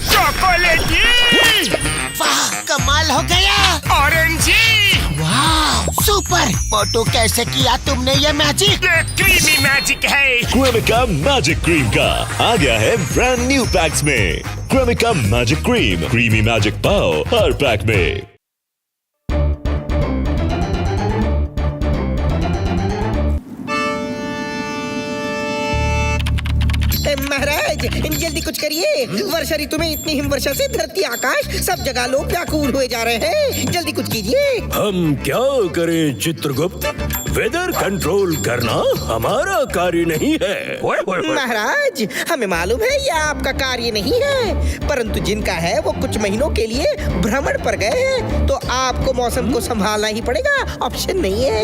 चॉकलेटी। वाह, कमाल हो गया। ऑरेंजी। वाह, सुपर। मोटू, कैसे किया तुमने ये मैजिक? ये क्रीमी मैजिक है। क्रेमिका मैजिक क्रीम का आ गया है ब्रांड न्यू पैक्स में। Cremica magic cream, creamy magic पाओ हर पैक में। महाराज, जल्दी कुछ करिए। वर्षा ऋतु में इतनी हिमवर्षा से धरती आकाश सब जगह लोग व्याकुल हुए जा रहे हैं। जल्दी कुछ कीजिए। हम क्या करें चित्रगुप्त? वेदर कंट्रोल करना हमारा कार्य नहीं है। महाराज, हमें मालूम है यह आपका कार्य नहीं है, परंतु जिनका है वो कुछ महीनों के लिए भ्रमण पर गए हैं, तो आपको मौसम को संभालना ही पड़ेगा, ऑप्शन नहीं है।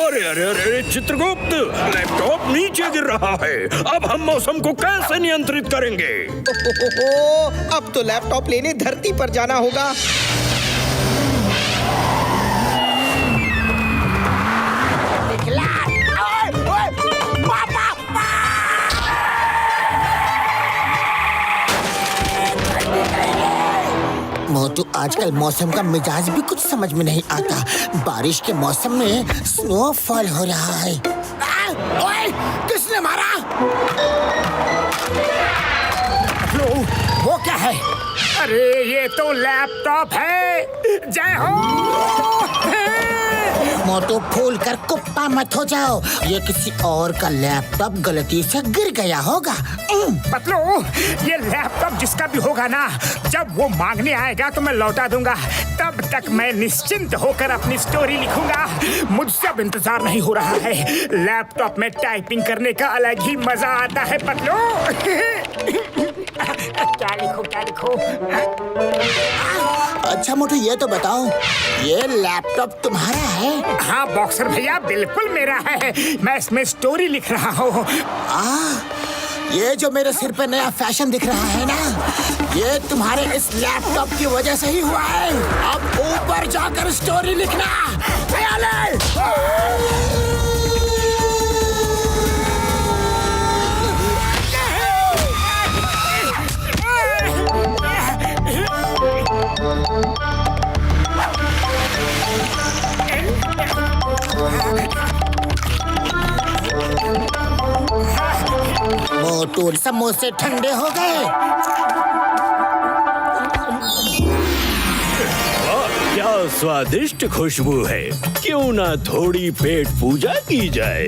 अरे अरे अरे चित्रगुप्त, लैपटॉप नीचे गिर रहा है। अब हम मौसम को कैसे नियंत्रित करेंगे? अब तो लैपटॉप लेने धरती पर जाना होगा। मोटू, आजकल मौसम का मिजाज भी कुछ समझ में नहीं आता। बारिश के मौसम में स्नोफॉल हो रहा है। ओए, किसने मारा? वो क्या है? अरे ये तो लैपटॉप है। जय हो। मोटू, फूल कर कुप्पा मत हो जाओ। ये किसी और का लैपटॉप गलती से गिर गया होगा। पतलू, ये लैपटॉप जिसका भी होगा ना, जब वो मांगने आएगा तो मैं लौटा दूंगा। तब तक मैं निश्चिंत होकर अपनी स्टोरी लिखूंगा। मुझसे अब इंतजार नहीं हो रहा है। लैपटॉप में टाइपिंग करने का अलग ही मजा आता है पतलू। क्या लिखूं? अच्छा मोटू, ये तो बताओ, ये लैपटॉप तुम्हारा है? हाँ बॉक्सर भैया, बिल्कुल मेरा है। मैं इसमें स्टोरी लिख रहा हूँ। ये जो मेरे सिर पे नया फैशन दिख रहा है ना, ये तुम्हारे इस लैपटॉप की वजह से ही हुआ है। अब ऊपर जाकर स्टोरी लिखना। मोटू, समोसे ठंडे हो गए। क्या स्वादिष्ट खुशबू है। क्यों ना थोड़ी पेट पूजा की जाए।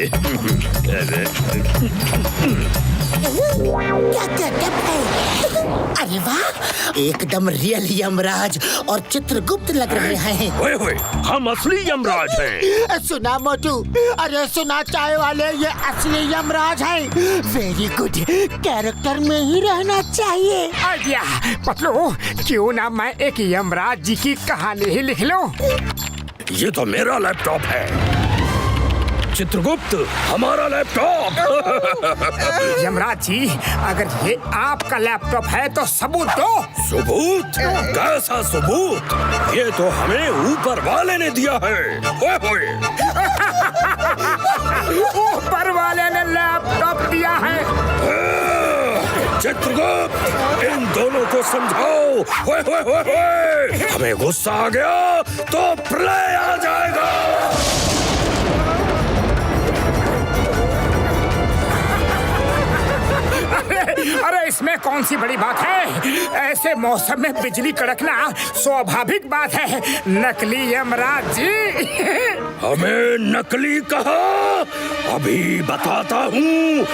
अरे वाह, एकदम रियल यमराज और चित्रगुप्त लग रहे हैं। ओए ओए, हम असली यमराज हैं। सुना मोटू, अरे सुना चाय वाले, ये असली यमराज हैं। वेरी गुड, कैरेक्टर में ही रहना चाहिए। आइडिया पतलू, क्यों ना मैं एक यमराज जी की कहानी ही लिख लूं? ये तो मेरा लैपटॉप है चित्रगुप्त, हमारा लैपटॉप। यमराज जी, अगर ये आपका लैपटॉप है तो सबूत दो। सबूत? कैसा सबूत? ये तो हमें ऊपर वाले ने दिया है। ओए ओए। ऊपर वाले ने लैपटॉप दिया है। चित्रगुप्त, इन दोनों को समझाओ। ओए ओए ओए ओए, हमें गुस्सा आ गया तो प्रलय आ जाएगा। अरे इसमें कौन सी बड़ी बात है? ऐसे मौसम में बिजली कड़कना स्वाभाविक बात है। नकली यमराज जी। हमें नकली कहा? अभी बताता हूँ।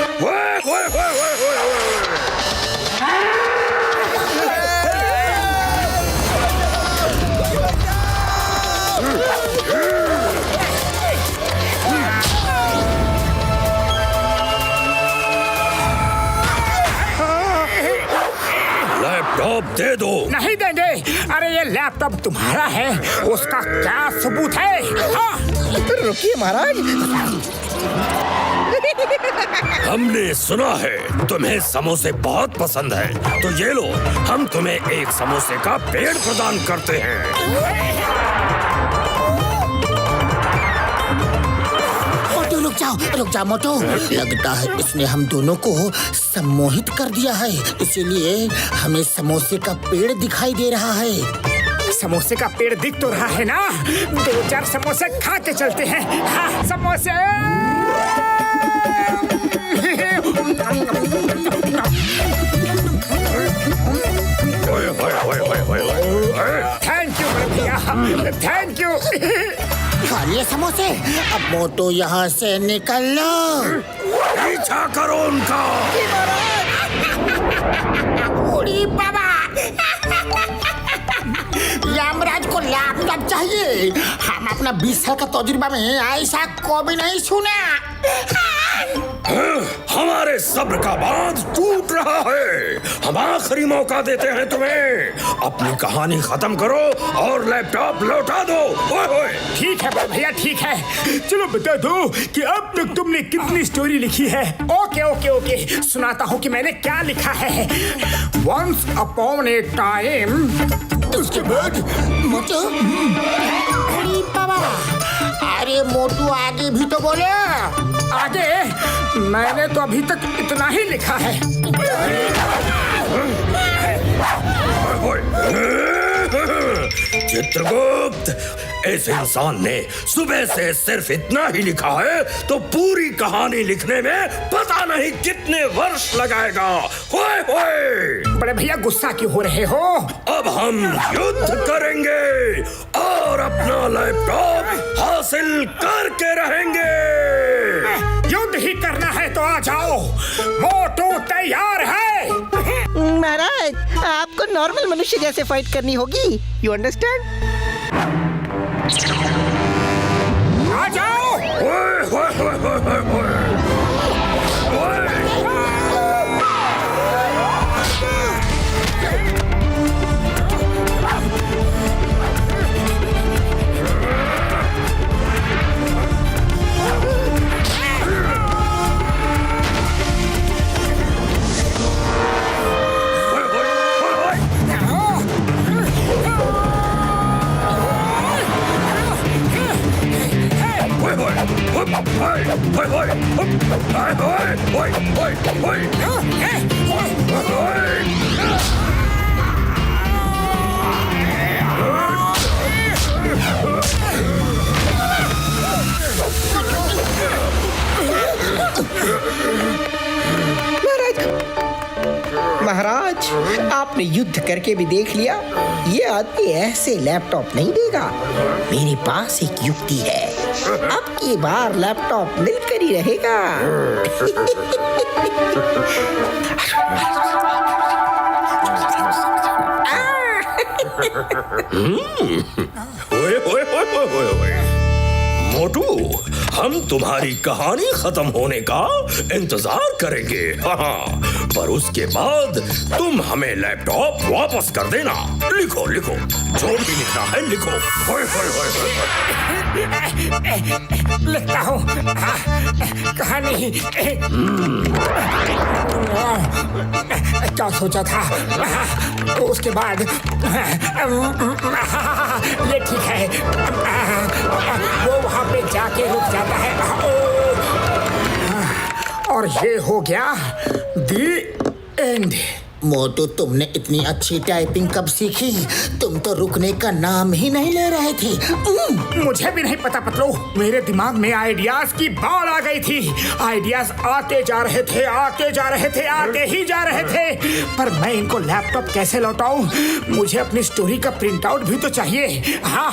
लैपटॉप दे दो। नहीं देंगे। अरे ये लैपटॉप तुम्हारा है, उसका क्या सबूत है? हाँ। रुकिए महाराज, हमने सुना है तुम्हें समोसे बहुत पसंद है, तो ये लो, हम तुम्हें एक समोसे का पेड़ प्रदान करते हैं। मोटू रुक रुक जाओ मोटू। लगता है इसने हम दोनों को सम्मोहित कर दिया है, इसीलिए हमें समोसे का पेड़ दिखाई दे रहा है। समोसे का पेड़ दिख तो रहा है ना, 2-4 समोसे खा के चलते हैं। हाँ, समोसे। थैंक यू भैया, थैंक यू। खा लिए समोसे, अब मोटू यहाँ से निकल लो। पीछा करो उनका। उड़ी बाबा, यमराज को लैपटॉप चाहिए। हम अपना 20 साल का तजुर्बा में ऐसा कभी नहीं सुना। हमारे सब्र का बांध टूट रहा है। हम आखिरी मौका देते हैं तुम्हें। अपनी कहानी खत्म करो और लैपटॉप लौटा दो। ओए ओए। ठीक है बड़े भैया, ठीक है। चलो बता दो कि अब तक तुमने कितनी स्टोरी लिखी है। ओके ओके ओके, सुनाता हूँ कि मैंने क्या लिखा है। Once upon a time. उसके बाद मोटू, अरे बाबा, अरे मोटू आगे भी तो बोले। आगे मैंने तो अभी तक इतना ही लिखा है। चित्रगुप्त, इस इंसान ने सुबह से सिर्फ इतना ही लिखा है तो पूरी कहानी लिखने में पता नहीं कितने वर्ष लगाएगा। होए होए। बड़े भैया गुस्सा क्यों हो रहे हो? अब हम युद्ध करेंगे और अपना लैपटॉप हासिल करके रहेंगे। युद्ध ही करना है तो आ जाओ, मोटू तैयार है। महाराज, आपको नॉर्मल मनुष्य जैसे फाइट करनी होगी। You understand? आ जाओ। ओए होए होए होए होए। महाराज, आपने युद्ध करके भी देख लिया, ये आदमी ऐसे लैपटॉप नहीं देगा। मेरे पास एक युक्ति है, अब की बार लैपटॉप मिलकर ही रहेगा। ओए ओए ओए ओए ओए। मोटू, हम तुम्हारी कहानी खत्म होने का इंतजार करेंगे। हाँ, पर उसके बाद तुम हमें लैपटॉप वापस कर देना। लिखो लिखो, जो भी लिखना है लिखो। होए होए होए होए। लिखता हूँ। कहानी क्या सोचा था, उसके बाद ये ठीक है। वो वहाँ पे जाके रुक जाता है और ये हो गया दी एंड। मोटू, तुमने इतनी अच्छी टाइपिंग कब सीखी? तुम तो रुकने का नाम ही नहीं ले रहे थे। मुझे भी नहीं पता पतलू, मेरे दिमाग में आइडियाज की बाढ़ आ गई थी। आइडियाज आते जा रहे थे, आते जा रहे थे, आते ही जा रहे थे। पर मैं इनको लैपटॉप कैसे लौटाऊं? मुझे अपनी स्टोरी का प्रिंट आउट भी तो चाहिए। हाँ।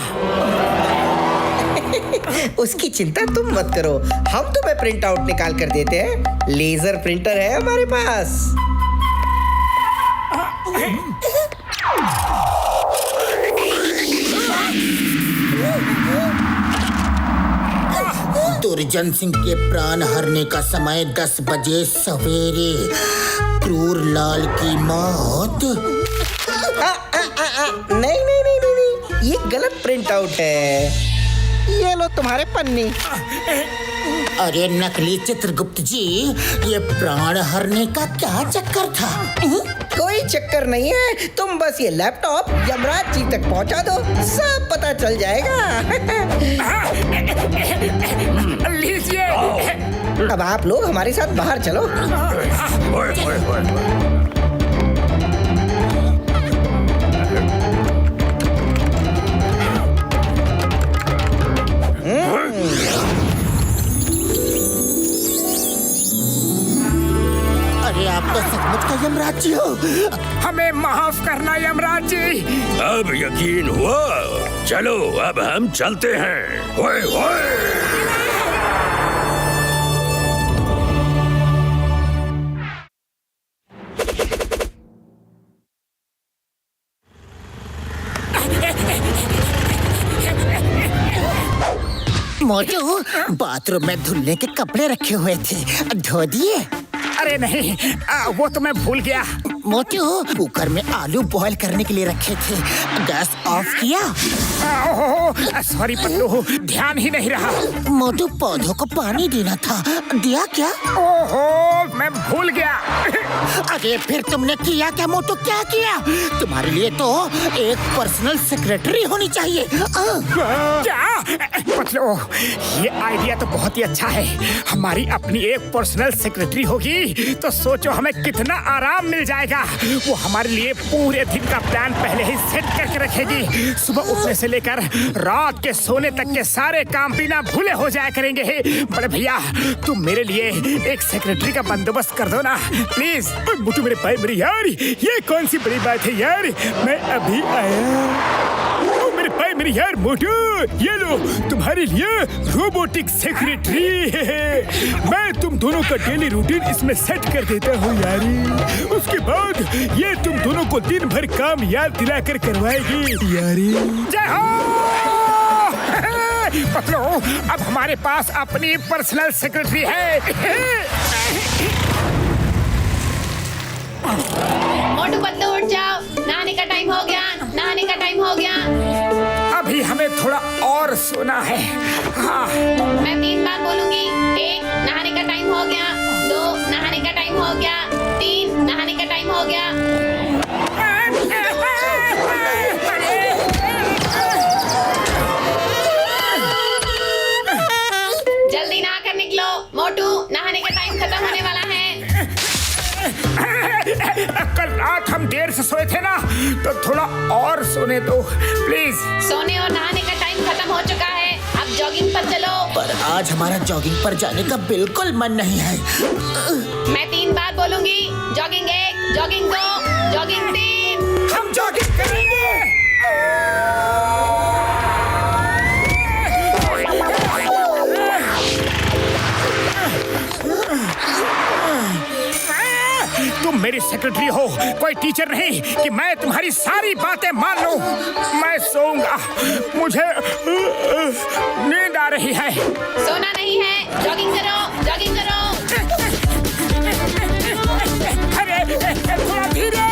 उसकी चिंता तुम मत करो, हम तुम्हें प्रिंट आउट निकाल कर देते हैं। लेजर प्रिंटर है हमारे पास। दुर्जन सिंह के प्राण हरने का समय 10 बजे सवेरे। क्रूर लाल की मौत। नहीं नहीं नहीं नहीं, ये गलत प्रिंट आउट है। ये लो तुम्हारे पन्नी। अरे नकली चित्रगुप्त जी, ये प्राण हरने का क्या चक्कर था? कोई चक्कर नहीं है, तुम बस ये लैपटॉप यमराज जी तक पहुंचा दो, सब पता चल जाएगा। लीजिए। अब आप लोग हमारे साथ बाहर चलो। ओए, ओए, ओए। अरे आप तो सचमुच का यमराज जी हो। हमें माफ करना यमराज जी। अब यकीन हुआ? चलो अब हम चलते हैं। ओए, ओए। मोटू, बाथरूम में धुलने के कपड़े रखे हुए थे, धो दिए? अरे नहीं, वो तो मैं भूल गया। मोटू, कुकर में आलू बॉईल करने के लिए रखे थे, गैस ऑफ किया? सॉरी पतलू, ध्यान ही नहीं रहा। मोटू, पौधों को पानी देना था, दिया क्या? ओहो, मैं भूल गया। अरे फिर तुमने किया क्या मोटू, क्या किया? तुम्हारे लिए तो एक पर्सनल सेक्रेटरी होनी चाहिए। क्या? पतलू, ये आइडिया तो बहुत ही अच्छा है। हमारी अपनी एक पर्सनल सेक्रेटरी होगी तो सोचो हमें कितना आराम मिल जाएगा। वो हमारे लिए पूरे दिन का प्लान पहले ही सेट करके रखेगी। सुबह उठने से लेकर रात के सोने तक के सारे काम बिना भूले हो जाया करेंगे। बड़े भैया, तुम मेरे लिए एक सेक्रेटरी का बंदोबस्त कर दो ना प्लीज। मोटू मेरे भाई, मेरे यार, ये कौन सी बड़ी बात है यार, मैं अभी आया। मेरे भाई, मेरे यार मोटू, ये लो तुम्हारे लिए रोबोटिक सेक्रेटरी। मैं तुम दोनों का डेली रूटीन इसमें सेट कर देता हूँ यारी। उसके बाद ये तुम दोनों को दिन भर काम याद दिलाकर करवाएगी यारी। जय हो। पतलो, अब हमारे पास अपनी पर्सनल सेक्रेटरी है। मोटू पतलू उठ जाओ, नहाने का टाइम हो गया, नहाने का टाइम हो गया। अभी हमें थोड़ा और सोना है। हाँ। मैं 3 बार बोलूंगी। 1 नहाने का टाइम हो गया, 2 नहाने का टाइम हो गया, 3 नहाने का टाइम हो गया। जल्दी नहा कर निकलो, मोटू नहाने का टाइम खत्म होने वाला है। कल रात हम देर से सोए थे ना, तो थोड़ा और सोने दो प्लीज। सोने और नहाने का टाइम खत्म हो चुका है, अब जॉगिंग पर चलो। पर आज हमारा जॉगिंग पर जाने का बिल्कुल मन नहीं है। मैं 3 बार बोलूंगी। Jogging 1, jogging 2, jogging 3। हम जॉगिंग करेंगे। तुम मेरी सेक्रेटरी हो, कोई टीचर नहीं कि मैं तुम्हारी सारी बातें मान लूं। मैं सोऊंगा, मुझे नींद आ रही है। सोना नहीं है, जॉगिंग करो, जॉगिंग करो। अरे थोड़ा धीरे।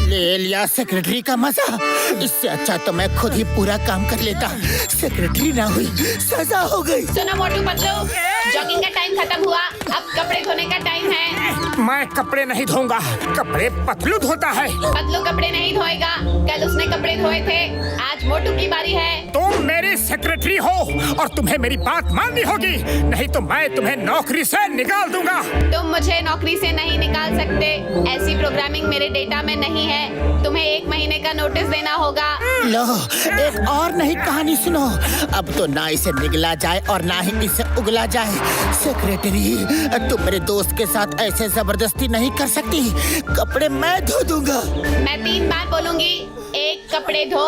ले लिया सेक्रेटरी का मजा। इससे अच्छा तो मैं खुद ही पूरा काम कर लेता। सेक्रेटरी ना हुई, सजा हो गई। सुनो मोटू पतलू, जॉगिंग का टाइम खत्म हुआ, अब कपड़े धोने का टाइम है। मैं कपड़े नहीं धोऊंगा, कपड़े पतलू धोता है। पतलू कपड़े नहीं धोएगा, कल उसने कपड़े धोए थे, आज मोटू की बारी है। तुम मेरी सेक्रेटरी हो और तुम्हें मेरी बात माननी होगी, नहीं तो मैं तुम्हें नौकरी से निकाल दूंगा। तुम मुझे नौकरी से नहीं निकाल सकते, ऐसी प्रोग्रामिंग मेरे डेटा में नहीं है। तुम्हें 1 महीने का नोटिस देना होगा। लो, एक और नई कहानी सुनो। अब तो ना इसे निगला जाए और ना ही इसे उगला जाए। सेक्रेटरी, तुम मेरे दोस्त के साथ ऐसे जबरदस्ती नहीं कर सकती। कपड़े मैं धो दूंगा। मैं 3 बार बोलूंगी। 1 कपड़े धो,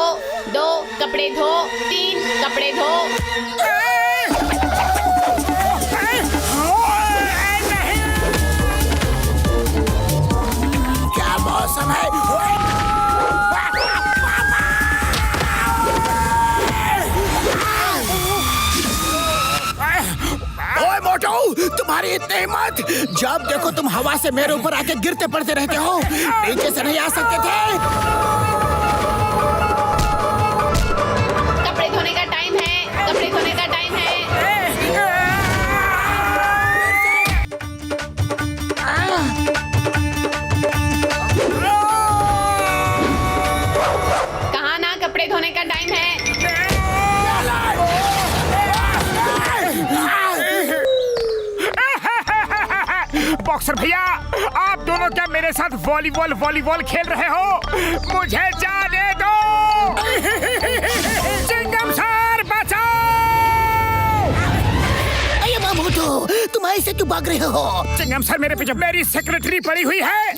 2 कपड़े धो, 3 कपड़े धो। क्या मौसम है। ओए मोटू, तुम्हारी इतनी हिम्मत! जब देखो तुम हवा से मेरे ऊपर आके गिरते पड़ते रहते हो। नीचे से नहीं आ सकते थे? कपड़े धोने का टाइम है। धोने का टाइम है। कहा ना कपड़े धोने का टाइम है। बॉक्सर भैया, आप दोनों क्या मेरे साथ वॉलीबॉल खेल रहे हो? मुझे जाने दो। चिंगम सर बचाओ! अये माँ मोटू, तुम ऐसे क्यों भाग रहे हो? चिंगम सर मेरे पीछे मेरी सेक्रेटरी पड़ी हुई है।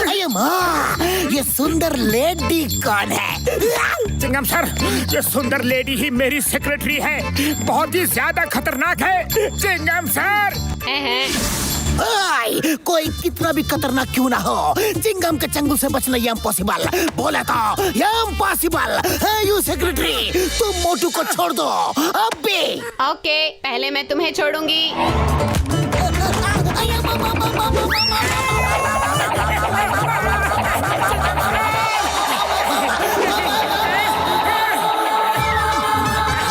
अये माँ, ये सुंदर लेडी कौन है? चिंगम सर, ये सुंदर लेडी ही मेरी सेक्रेटरी है। बहुत ही ज्यादा खतरनाक है चिंगम सर। आय, कोई कितना भी खतरनाक क्यों ना हो, चिंगम के चंगुल से बचना ये इम्पॉसिबल। बोला तो ये इम्पॉसिबल है। यू सेक्रेटरी, तुम मोटू को छोड़ दो अबे। ओके, पहले मैं तुम्हें छोड़ूंगी।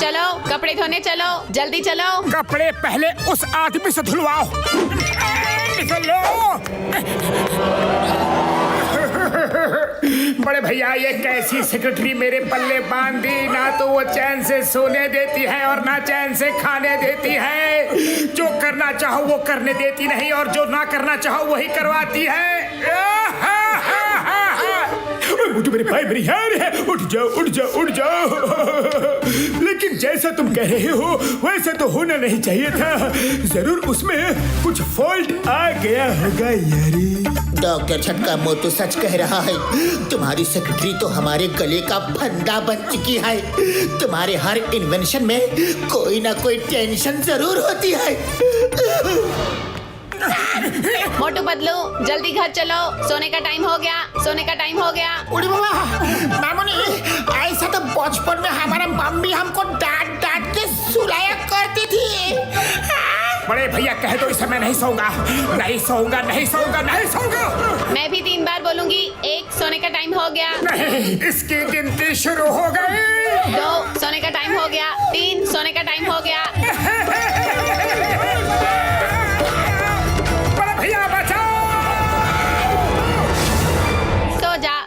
चलो कपड़े धोने चलो, जल्दी चलो। कपड़े पहले उस आदमी से धुलवाओ। निकलो। बड़े भैया, ये कैसी सेक्रेटरी मेरे पल्ले बांध दी। ना तो वो चैन से सोने देती है और ना चैन से खाने देती है। जो करना चाहो वो करने देती नहीं और जो ना करना चाहो वही करवाती है। मुझे मेरे भाई मेरी यार है। उठ जाओ उठ जाओ उठ जाओ। लेकिन जैसा तुम कह रहे हो वैसा तो होना नहीं चाहिए था। जरूर उसमें कुछ फॉल्ट आ गया होगा यारी। डॉक्टर झटका मोटू सच कह रहा है। तुम्हारी सेक्रेटरी तो हमारे गले का फंदा बन चुकी है। तुम्हारे हर इन्वेंशन में कोई ना कोई टेंशन जरूर होती है। मोटू बदलू, जल्दी घर चलो, सोने का टाइम हो गया, सोने का टाइम हो गया। उड़ी बाबा, मामूनी, ऐसा तो बचपन में हमारा मम्मी हमको डांट डांट के सुलाया करती थी। बड़े भैया कह दो इसे मैं नहीं सोऊंगा, नहीं सोऊंगा, नहीं सोऊंगा, नहीं सोऊंगा। मैं भी 3 बार बोलूंगी। 1, सोने का टाइम हो गया। नहीं, इसकी गिनती शुरू हो गई। 2, सोने का टाइम हो गया। 3, सोने का टाइम हो गया। बड़े भैया बचाओ।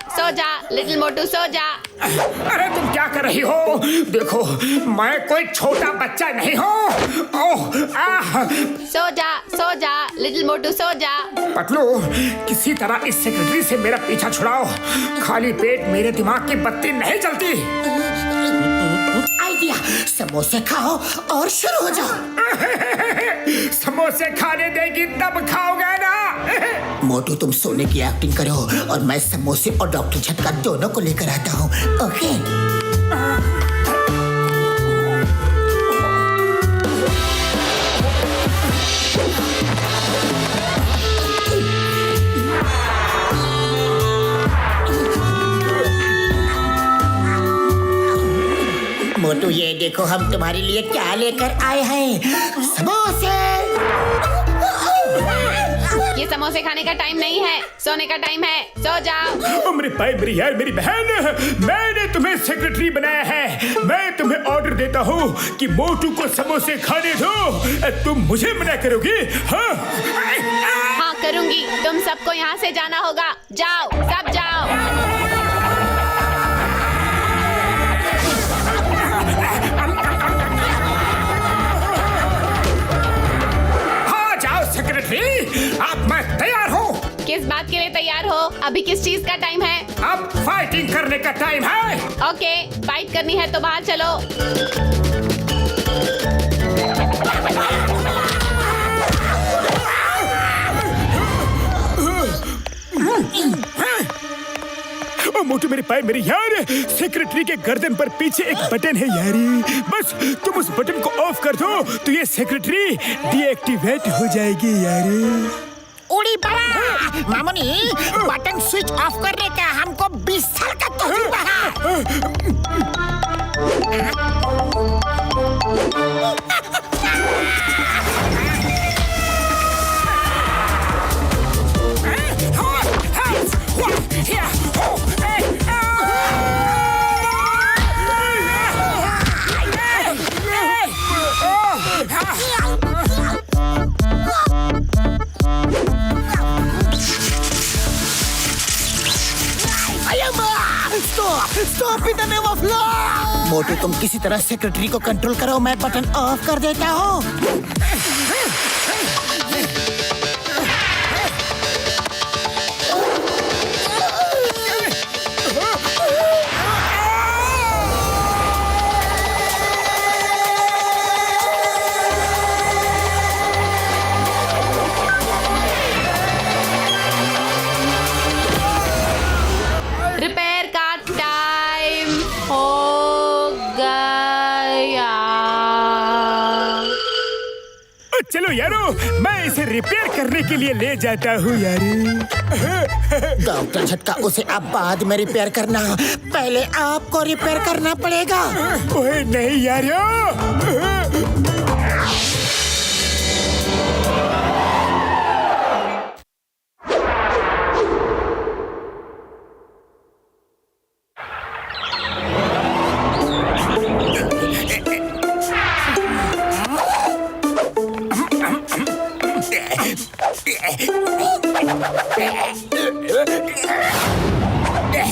सो जा लिटिल मोटू, सो जा। अरे तुम क्या कर रही हो? देखो, मैं कोई छोटा बच्चा नहीं हूँ। ओह, आह। सो जा लिटिल मोटू, सो जा। पतलू, किसी तरह इस सेक्रेटरी से मेरा पीछा छुड़ाओ। खाली पेट मेरे दिमाग की बत्ती नहीं जलती। आइडिया, समोसे खाओ और शुरू हो जाओ। समोसे खाने देगी तब खाओगे ना। मोटू, तुम सोने की एक्टिंग करो और मैं समोसे और डॉक्टर झटका दोनों को लेकर आता हूँ। ओके? मोटू, ये देखो हम तुम्हारे लिए क्या लेकर आए हैं। समोसे। ये समोसे खाने का टाइम नहीं है, सोने का टाइम है। सो जाओ। मेरे भाई, मेरी यार, मेरी बहन, मैंने तुम्हें सेक्रेटरी बनाया है। मैं तुम्हें ऑर्डर देता हूँ कि मोटू को समोसे खाने दो। तुम मुझे मना करोगी? हाँ करूंगी। तुम सबको यहाँ से जाना होगा। जाओ, सब जाओ। अब मैं तैयार हूँ। किस बात के लिए तैयार हो? अभी किस चीज का टाइम है? अब फाइटिंग करने का टाइम है। ओके, फाइट करनी है तो बाहर चलो। ओ मोटू, मेरे पाए मेरी यार, सेक्रेटरी के गर्दन पर पीछे एक बटन है यारी। बस तुम उस बटन को ऑफ कर दो तो ये सेक्रेटरी डीएक्टिवेट हो जाएगी यारी। उड़ी बाबा, मामूनी, बटन स्विच ऑफ करने का हमको 20 साल का तजुर्बा है। मोटू तुम किसी तरह सेक्रेटरी को कंट्रोल करो, मैं बटन ऑफ कर देता हूँ। रिपेयर का टाइम हो गया। चलो यारो, मैं इसे रिपेयर करने के लिए ले जाता हूँ यारो। डॉक्टर झटका, उसे आप बाद में रिपेयर करना, पहले आपको रिपेयर करना पड़ेगा। ओए नहीं यारो।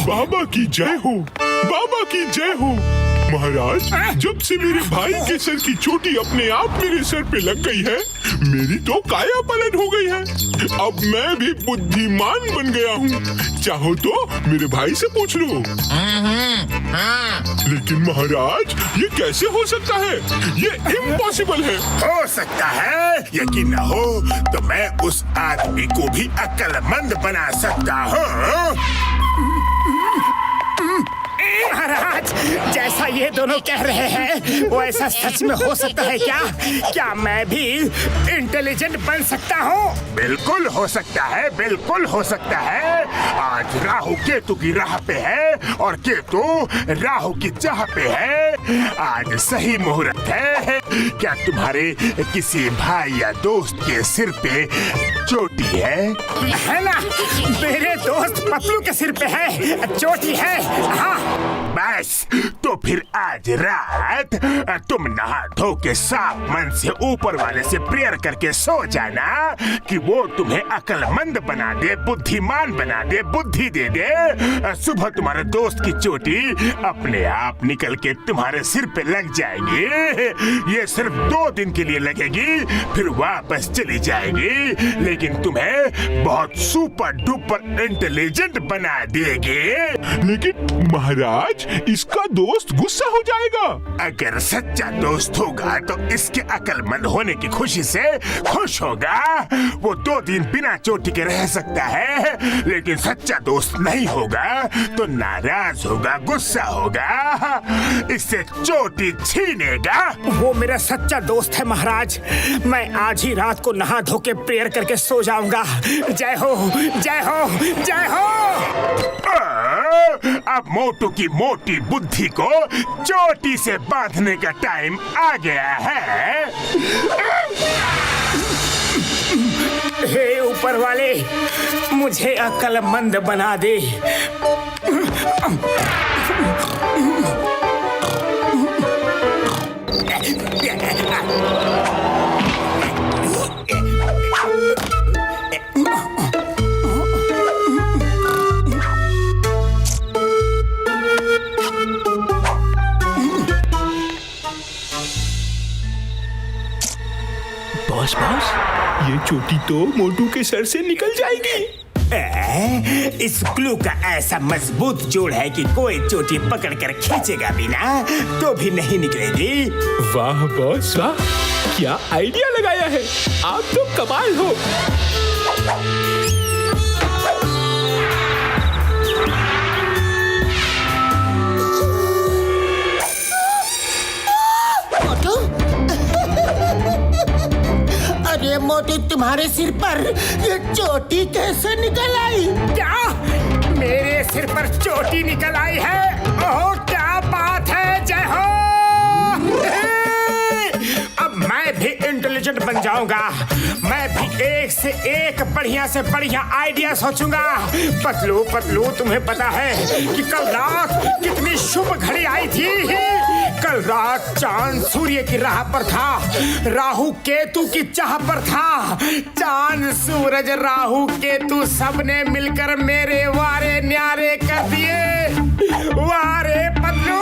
बाबा की जय हो, बाबा की जय हो। महाराज, जब से मेरे भाई के सर की चोटी अपने आप मेरे सर पे लग गई है, मेरी तो काया पलट हो गई है। अब मैं भी बुद्धिमान बन गया हूँ। चाहो तो मेरे भाई से पूछ लो। लेकिन महाराज, ये कैसे हो सकता है? ये इम्पॉसिबल है। हो सकता है, यकीन न हो तो मैं उस आदमी को भी अक्लमंद बना सकता हूँ। महाराज, जैसा ये दोनों कह रहे हैं वो ऐसा सच में हो सकता है क्या? क्या मैं भी इंटेलिजेंट बन सकता हूँ? बिल्कुल हो सकता है, बिल्कुल हो सकता है। आज राहु केतु की राह पे है और केतु राहु की चाह पे है। आज सही मुहूर्त है। क्या तुम्हारे किसी भाई या दोस्त के सिर पे चोटी है ना? मेरे दोस्त पतलू के सिर पे है चोटी है। हाँ, बस तो फिर आज रात तुम नहा धो के साफ मन से ऊपर वाले से प्रेयर करके सो जाना कि वो तुम्हें अक्लमंद बना दे, बुद्धिमान बना दे, बुद्धि दे दे। सुबह तुम्हारे दोस्त की चोटी अपने आप निकल के तुम्हारे सिर पे लग जाएगी। ये सिर्फ 2 दिन के लिए लगेगी, फिर वापस चली जाएगी, लेकिन तुम्हें बहुत सुपर डुपर इंटेलिजेंट बना देगी। लेकिन महाराज, इसका दोस्त गुस्सा हो जाएगा। अगर सच्चा दोस्त होगा तो इसके अक्लमंद होने की खुशी से खुश होगा। वो 2 दिन बिना चोटी के रह सकता है, लेकिन सच्चा दोस्त नहीं होगा तो नाराज होगा, गुस्सा होगा, इससे चोटी छीनेगा। वो मेरा सच्चा दोस्त है महाराज। मैं आज ही रात को नहा धो के प्रेयर करके सो जाऊंगा। जय हो, जय हो, जय हो। अब मोटू की मोटी बुद्धि को चोटी से बांधने का टाइम आ गया है। हे ऊपर वाले, मुझे अक्लमंद बना दे। बॉस, ये चोटी तो मोटू के सर से निकल जाएगी। इस ग्लू का ऐसा मजबूत जोड़ है कि कोई चोटी पकड़कर खींचेगा भी ना तो भी नहीं निकलेगी। वाह बॉस वाह, क्या आइडिया लगाया है। आप तो कमाल हो। अरे मोटू, तुम्हारे सिर पर ये चोटी कैसे निकल आई? क्या मेरे सिर पर चोटी निकल आई है? ओह, क्या बात है। जय हो। अब मैं भी इंटेलिजेंट बन जाऊंगा। मैं भी एक से एक बढ़िया से बढ़िया आइडिया सोचूंगा। पतलू, तुम्हें पता है कि कल रात कितनी शुभ घड़ी आई थी? कल रात चांद सूर्य की राह पर था, राहु केतु की चाह पर था। चांद सूरज राहु केतु सबने मिलकर मेरे वारे न्यारे कर दिए। वारे पतलू।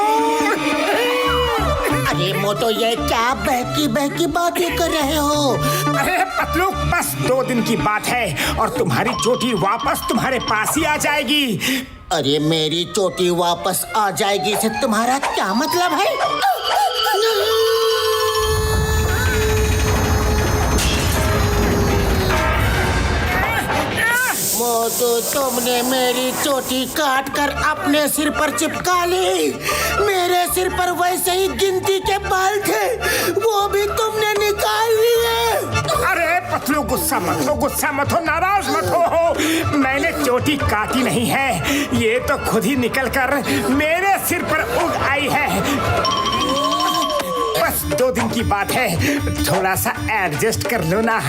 अरे मोटू, ये क्या बहकी बहकी बातें कर रहे हो? अरे पतलू, बस 2 दिन की बात है और तुम्हारी चोटी वापस तुम्हारे पास ही आ जाएगी। अरे मेरी चोटी वापस आ जाएगी से तुम्हारा क्या मतलब है? मोटू, तुमने मेरी चोटी काट कर अपने सिर पर चिपका ली। मेरे सिर पर वैसे ही गिनती के बाल थे, वो भी तुमने निकाल लिए। अरे पतलू, गुस्सा मत हो, नाराज मत हो। मैंने चोटी काटी नहीं है, ये तो खुद ही निकलकर मेरे सिर पर उग आई है। बस 2 दिन की बात है, थोड़ा सा एडजस्ट कर लो ना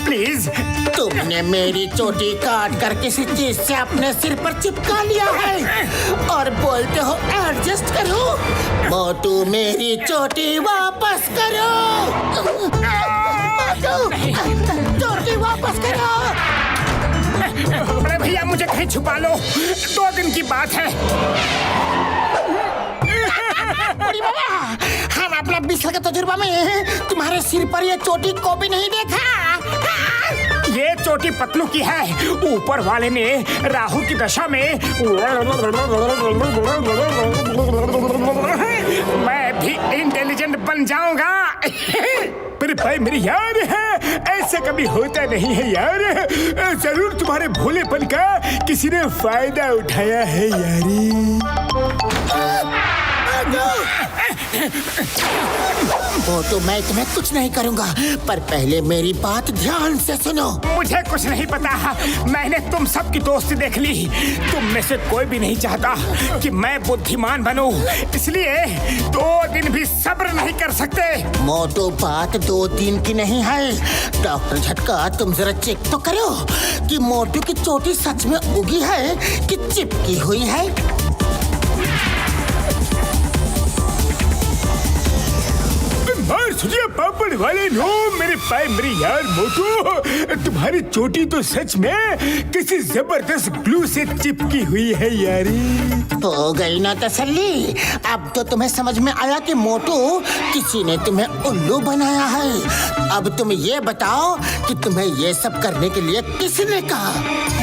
प्लीज। तुमने मेरी चोटी काट कर किसी चीज से अपने सिर पर चिपका लिया है और बोलते हो एडजस्ट करो। मोटू, मेरी चोटी वापस करो। चोटी वापस करो। अरे भैया, मुझे कहीं छुपा लो, 2 दिन की बात है। हम अपना 20 साल के तजुर्बा में तुम्हारे सिर पर ये चोटी को भी नहीं देखा। ये चोटी पतलू की है, ऊपर वाले ने राहु की दशा में मैं भी इंटेलिजेंट बन जाऊंगा। मेरे भाई, मेरी यार है, ऐसा कभी होता नहीं है यार। जरूर तुम्हारे भोलेपन का किसी ने फायदा उठाया है यारी। वो तो मैं तुम्हें कुछ नहीं करूंगा, पर पहले मेरी बात ध्यान से सुनो। मुझे कुछ नहीं पता, मैंने तुम सबकी दोस्ती देख ली। तुम में से कोई भी नहीं चाहता कि मैं बुद्धिमान बनूं, इसलिए 2 दिन भी सब्र नहीं कर सकते। मोटू, बात 2 दिन की नहीं है। डॉक्टर झटका, तुम जरा चेक तो करो कि मोटू की चोटी सच में उगी है कि चिपकी हुई है। पापड़ वाले नो, मेरे भाई, मेरी यार मोटू, तुम्हारी चोटी तो सच में किसी जबरदस्त ग्लू से चिपकी हुई है यारी। हो गई ना तसल्ली? अब तो तुम्हें समझ में आया कि मोटू, किसी ने तुम्हें उल्लू बनाया है। अब तुम ये बताओ कि तुम्हें ये सब करने के लिए किसने कहा?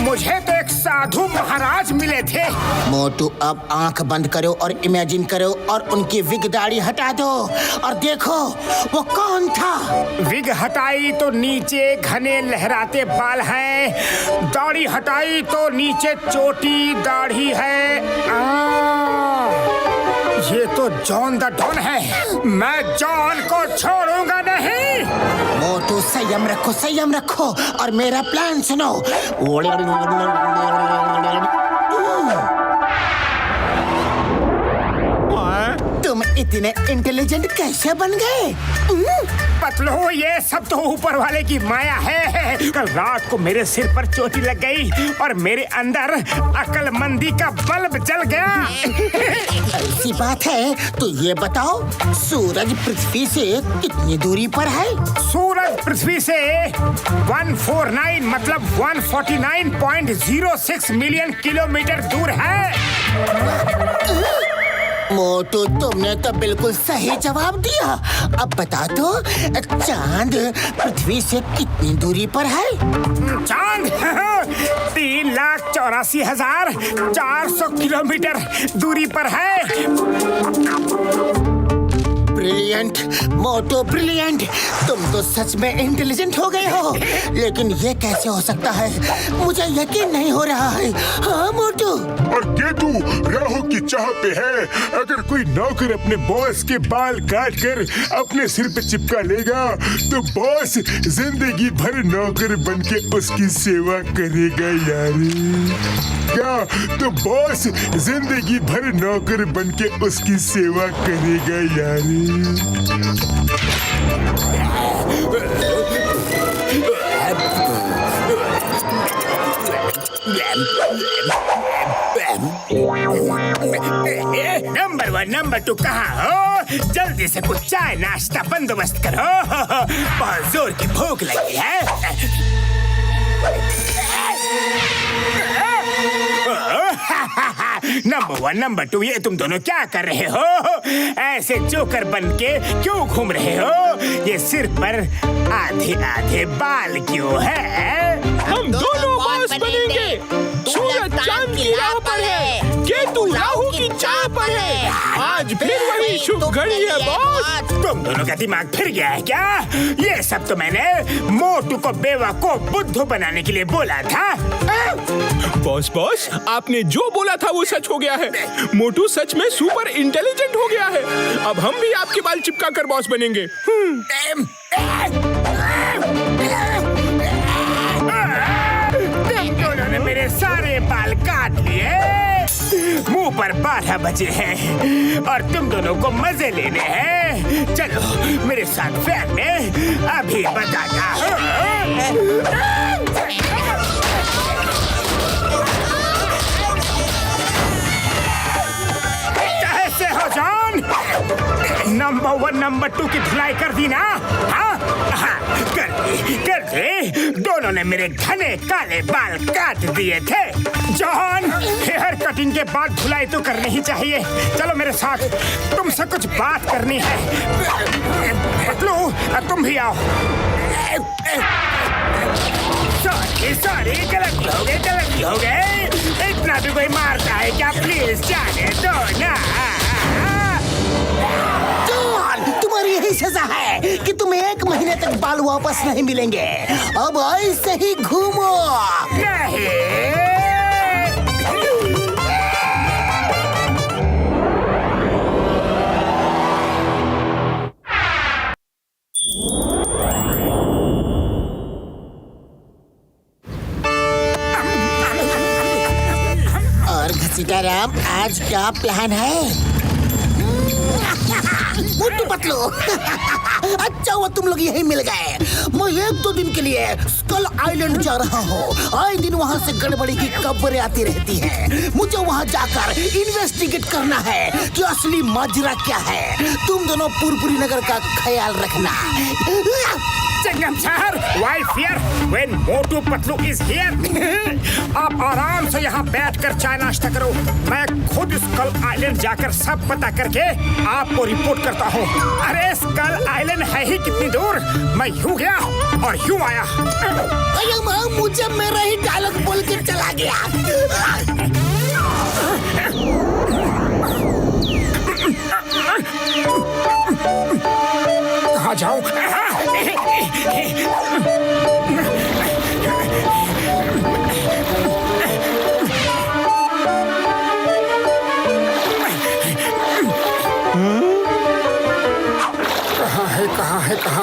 मुझे तो एक साधु महाराज मिले थे। मोटू, अब आंख बंद करो और इमेजिन करो और उनकी विग दाढ़ी हटा दो और देखो वो कौन था। विग हटाई तो नीचे घने लहराते बाल हैं, दाढ़ी हटाई तो नीचे चोटी दाढ़ी है। ये तो जॉन द डॉन है, मैं जॉन को छोड़ूंगा नहीं। मोटू, संयम रखो और मेरा प्लान सुनो। तुम इतने इंटेलिजेंट कैसे बन गए? पतलू, ये सब तो ऊपर वाले की माया है। कल रात को मेरे सिर पर चोटी लग गई और मेरे अंदर अक्लमंदी का बल्ब जल गया। ऐसी बात है तो ये बताओ, सूरज पृथ्वी से कितनी दूरी पर है? सूरज पृथ्वी से 149 मतलब 149.06 मिलियन किलोमीटर दूर है। मोटू, तुमने तो बिल्कुल सही जवाब दिया। अब बता दो, चांद पृथ्वी से कितनी दूरी पर है? चांद 3,84,400 किलोमीटर दूरी पर है। ब्रिलियंट मोटू, ब्रिलियंट। तुम तो सच में इंटेलिजेंट हो गए हो, लेकिन ये कैसे हो सकता है? मुझे यकीन नहीं हो रहा है। हाँ मोटू। और केतु राहु की चाह पे है। अगर कोई नौकर अपने बॉस के बाल काट कर अपने सिर पे चिपका लेगा तो बॉस जिंदगी भर नौकर बन के उसकी सेवा करेगा यारी। क्या तो बॉस जिंदगी भर नौकर बन के उसकी सेवा करेगा यारी। नंबर 1 नंबर 2 कहाँ हो? जल्दी से कुछ चाय नाश्ता बंदोबस्त करो। बहुत जोर की भूख लगी है। नंबर 1 नंबर 2 ये तुम दोनों क्या कर रहे हो? ऐसे जोकर बन के क्यों घूम रहे हो? ये सिर पर आधे आधे बाल क्यों है? हम दोनों बॉस बनेंगे। सूरज चांद की राह पर है, केतु राहु की चाह पर है। आज फिर वही शुभ घड़ी है बॉस। तुम दोनों का दिमाग फिर गया है क्या? ये सब तो मैंने मोटू को बेवकूफ बुद्धू बनाने के लिए बोला था। बॉस आपने जो बोला था वो सच हो गया है। मोटू सच में सुपर इंटेलिजेंट हो गया है। अब हम भी आपके बाल चिपका कर बॉस बनेंगे। तुम दोनों ने मेरे सारे बाल काट लिए। मुंह पर 12 बजे हैं और तुम दोनों को मजे लेने हैं। चलो मेरे साथ फैन में अभी बताता हूँ। कैसे हो जॉन? नंबर 1 नंबर 2 की धुलाई कर दी ना? हाँ कर दी। दोनों ने मेरे घने काले बाल काट दिए थे। जॉन, हेयर कटिंग के बाद धुलाई तो करनी ही चाहिए। चलो मेरे साथ, तुमसे कुछ बात करनी है। पतलू, तुम भी आओ। सॉरी गलती हो गए। इतना भी कोई मारता है क्या? प्लीज जाने दो ना। तुम्हारी यही सजा है कि तुम्हें 1 महीने तक बाल वापस नहीं मिलेंगे। अब ऐसे ही घूमो। और घसीटाराम, आज क्या प्लान है? मोटू पतलू, अच्छा हुआ तुम लोग यही मिल गए। मैं 1-2 दिन के लिए स्कल आइलैंड जा रहा हूँ। आए दिन वहाँ से गड़बड़ी की खबरें आती रहती हैं। मुझे वहाँ जाकर इन्वेस्टिगेट करना है कि असली माजरा क्या है। तुम दोनों पुरपुरी नगर का ख्याल रखना। Chingam sir, why fear when Motu Patlu is here? आप आराम से यहाँ बैठकर चाय नाश्ता करो। मैं खुद स्कल आइलैंड जाकर सब पता करके आपको रिपोर्ट करता हूँ। अरे स्कल आइलैंड है ही कितनी दूर? मैं यूँ गया और यूँ आया। अरे माँ, मुझे मेरा ही डायलॉग बोल के चला गया। कहाँ जाऊँ? कहाँ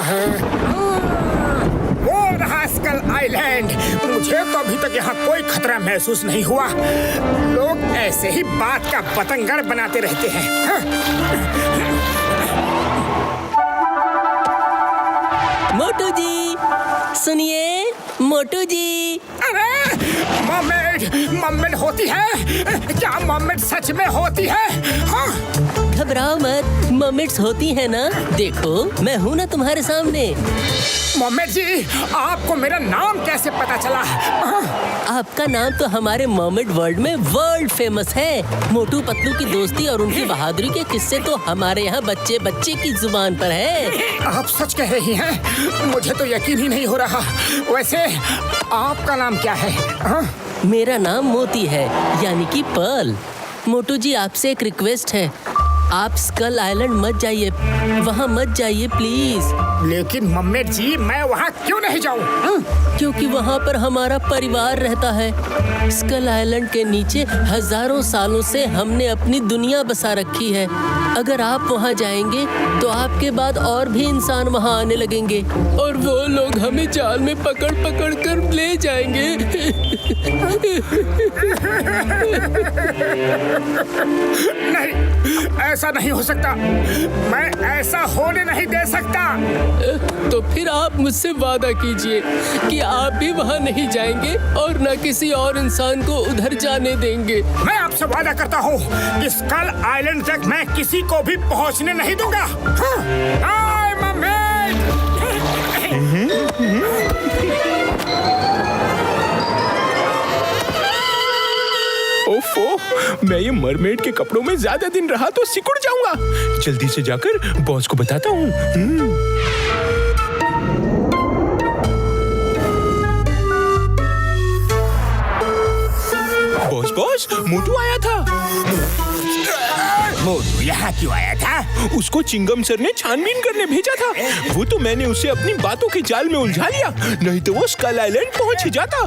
है? वो रहा स्कल आइलैंड। मुझे तो अभी तक यहाँ कोई खतरा महसूस नहीं हुआ। लोग ऐसे ही बात का बतंगड़ बनाते रहते हैं। मोटू जी सुनिए, मोटू जी। अरे मम्मेड होती है क्या? मम्मेड सच में होती है? हाँ? घबराओ मत, मम्मिट्स होती है ना। देखो मैं हूँ ना तुम्हारे सामने। मम्मेड जी, आपको मेरा नाम कैसे पता चला? आपका नाम तो हमारे मर्मेड वर्ल्ड में वर्ल्ड फेमस है। मोटू पतलू की दोस्ती और उनकी बहादुरी के किस्से तो हमारे यहाँ बच्चे बच्चे की जुबान पर है। आप सच कह रही हैं? मुझे तो यकीन ही नहीं हो रहा। वैसे आपका नाम क्या है? मेरा नाम मोती है, यानी कि पर्ल। मोटू जी, आपसे एक रिक्वेस्ट है, आप स्कल आइलैंड मत जाइए, वहाँ मत जाइए प्लीज। लेकिन मम्मेड जी, मैं वहाँ क्यों नहीं जाऊँ? क्योंकि वहाँ पर हमारा परिवार रहता है। स्कल आइलैंड के नीचे हजारों सालों से हमने अपनी दुनिया बसा रखी है। अगर आप वहाँ जाएंगे तो आपके बाद और भी इंसान वहाँ आने लगेंगे और वो लोग हमें जाल में पकड़ पकड़ कर ले जाएंगे। नहीं, ऐसा नहीं हो सकता। मैं ऐसा होने नहीं दे सकता। तो फिर आप मुझसे वादा कीजिए कि आप भी वहाँ नहीं जाएंगे और न किसी और इंसान को उधर जाने देंगे। मैं आपसे वादा करता हूँ कि स्कल आइलैंड तक मैं किसी को भी पहुँचने नहीं दूंगा। I'm a man! ओफो, मैं ये मरमेड के कपड़ों में ज्यादा दिन रहा तो सिकुड़ जाऊंगा। जल्दी से जाकर बॉस को बताता हूँ। बॉस, मोटू आया था। मोटू यहाँ क्यों आया था? उसको चिंगम सर ने छानबीन करने भेजा था। वो तो मैंने उसे अपनी बातों के जाल में उलझा लिया, नहीं तो वो स्कल आइलैंड पहुँच ही जाता।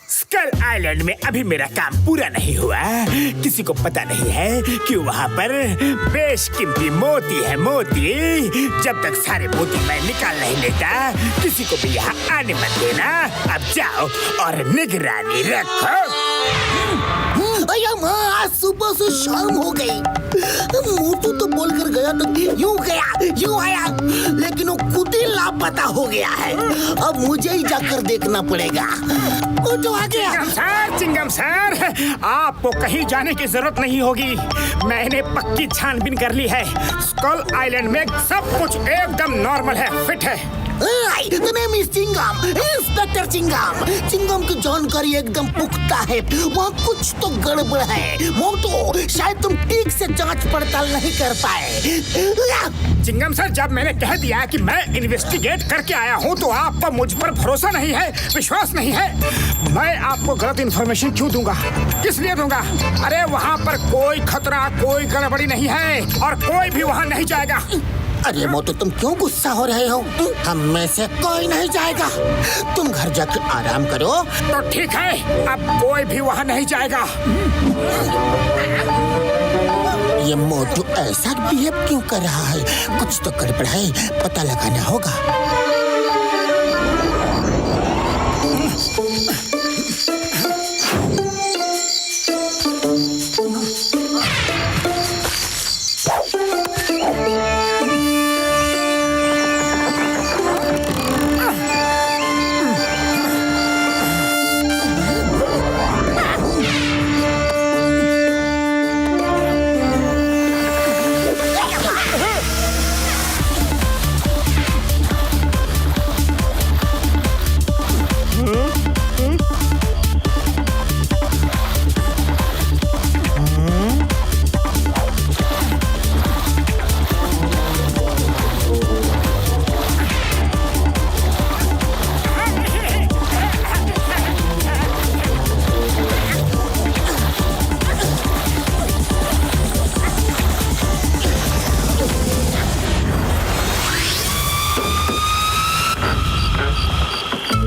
स्कल आइलैंड में अभी मेरा काम पूरा नहीं हुआ। किसी को पता नहीं है कि वहाँ पर बेशकीमती मोती है। मोती, जब तक सारे मोती मैं निकाल नहीं लेता किसी को भी यहाँ आने मत देना। अब जाओ और निगरानी रखो। भैया माँ, आज सुबह से शाम हो गई। मोटू तो बोलकर गया तो यूं गया यूं आया, लेकिन वो खुद ही लापता हो गया है। अब मुझे ही जाकर देखना पड़ेगा। वो तो आ गया। चिंगम सर, आपको कहीं जाने की जरूरत नहीं होगी। मैंने पक्की छानबीन कर ली है। स्कल आइलैंड में सब कुछ एकदम नॉर्मल है, फिट है। The name is Chingam, inspector Chingam. Chingam की जानकारी एकदम पुख्ता है। वहाँ कुछ तो गड़बड़ है। मोटू, शायद तुम ठीक से जांच पड़ताल नहीं कर पाए। चिंगम सर, जब मैंने कह दिया कि मैं इन्वेस्टिगेट करके आया हूँ तो आपको मुझ पर भरोसा नहीं है, विश्वास नहीं है। मैं आपको गलत इन्फॉर्मेशन क्यों दूंगा? किस लिए दूंगा? अरे वहाँ पर कोई खतरा, कोई गड़बड़ी नहीं है और कोई भी वहाँ नहीं जाएगा। अरे मोटू, तुम क्यों गुस्सा हो रहे हो? हम में से कोई नहीं जाएगा। तुम घर जाकर आराम करो। तो ठीक है, अब कोई भी वहाँ नहीं जाएगा। ये मोटू ऐसा बिहेव क्यों कर रहा है? कुछ तो गड़बड़ है, पता लगाना होगा।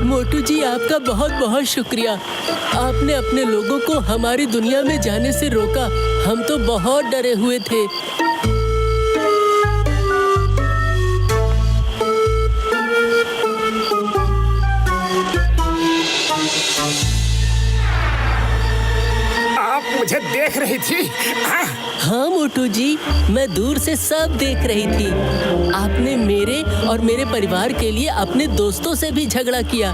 मोटू जी, आपका बहुत बहुत शुक्रिया। आपने अपने लोगों को हमारी दुनिया में जाने से रोका। हम तो बहुत डरे हुए थे। आप मुझे देख रही थी? हाँ मोटू जी, मैं दूर से सब देख रही थी। आपने मेरे और मेरे परिवार के लिए अपने दोस्तों से भी झगड़ा किया।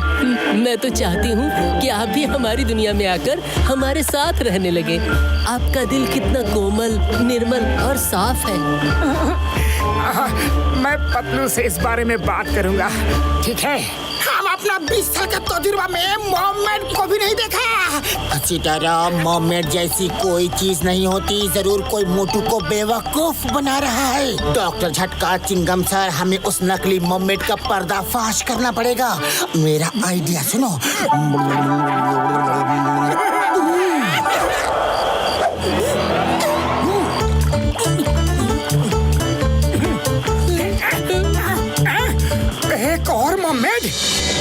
मैं तो चाहती हूँ कि आप भी हमारी दुनिया में आकर हमारे साथ रहने लगे। आपका दिल कितना कोमल, निर्मल और साफ है। मैं पतलू से इस बारे में बात करूँगा, ठीक है? हम अपना 20 साल का तजुर्बा में मोमेंट को भी नहीं देखा। अच्छी तरह मोमेंट जैसी कोई चीज नहीं होती। जरूर कोई मोटू को बेवकूफ बना रहा है। डॉक्टर झटका, चिंगम सर, हमें उस नकली मोमेंट का पर्दाफाश करना पड़ेगा। मेरा आइडिया सुनो। एक और मोमेंट?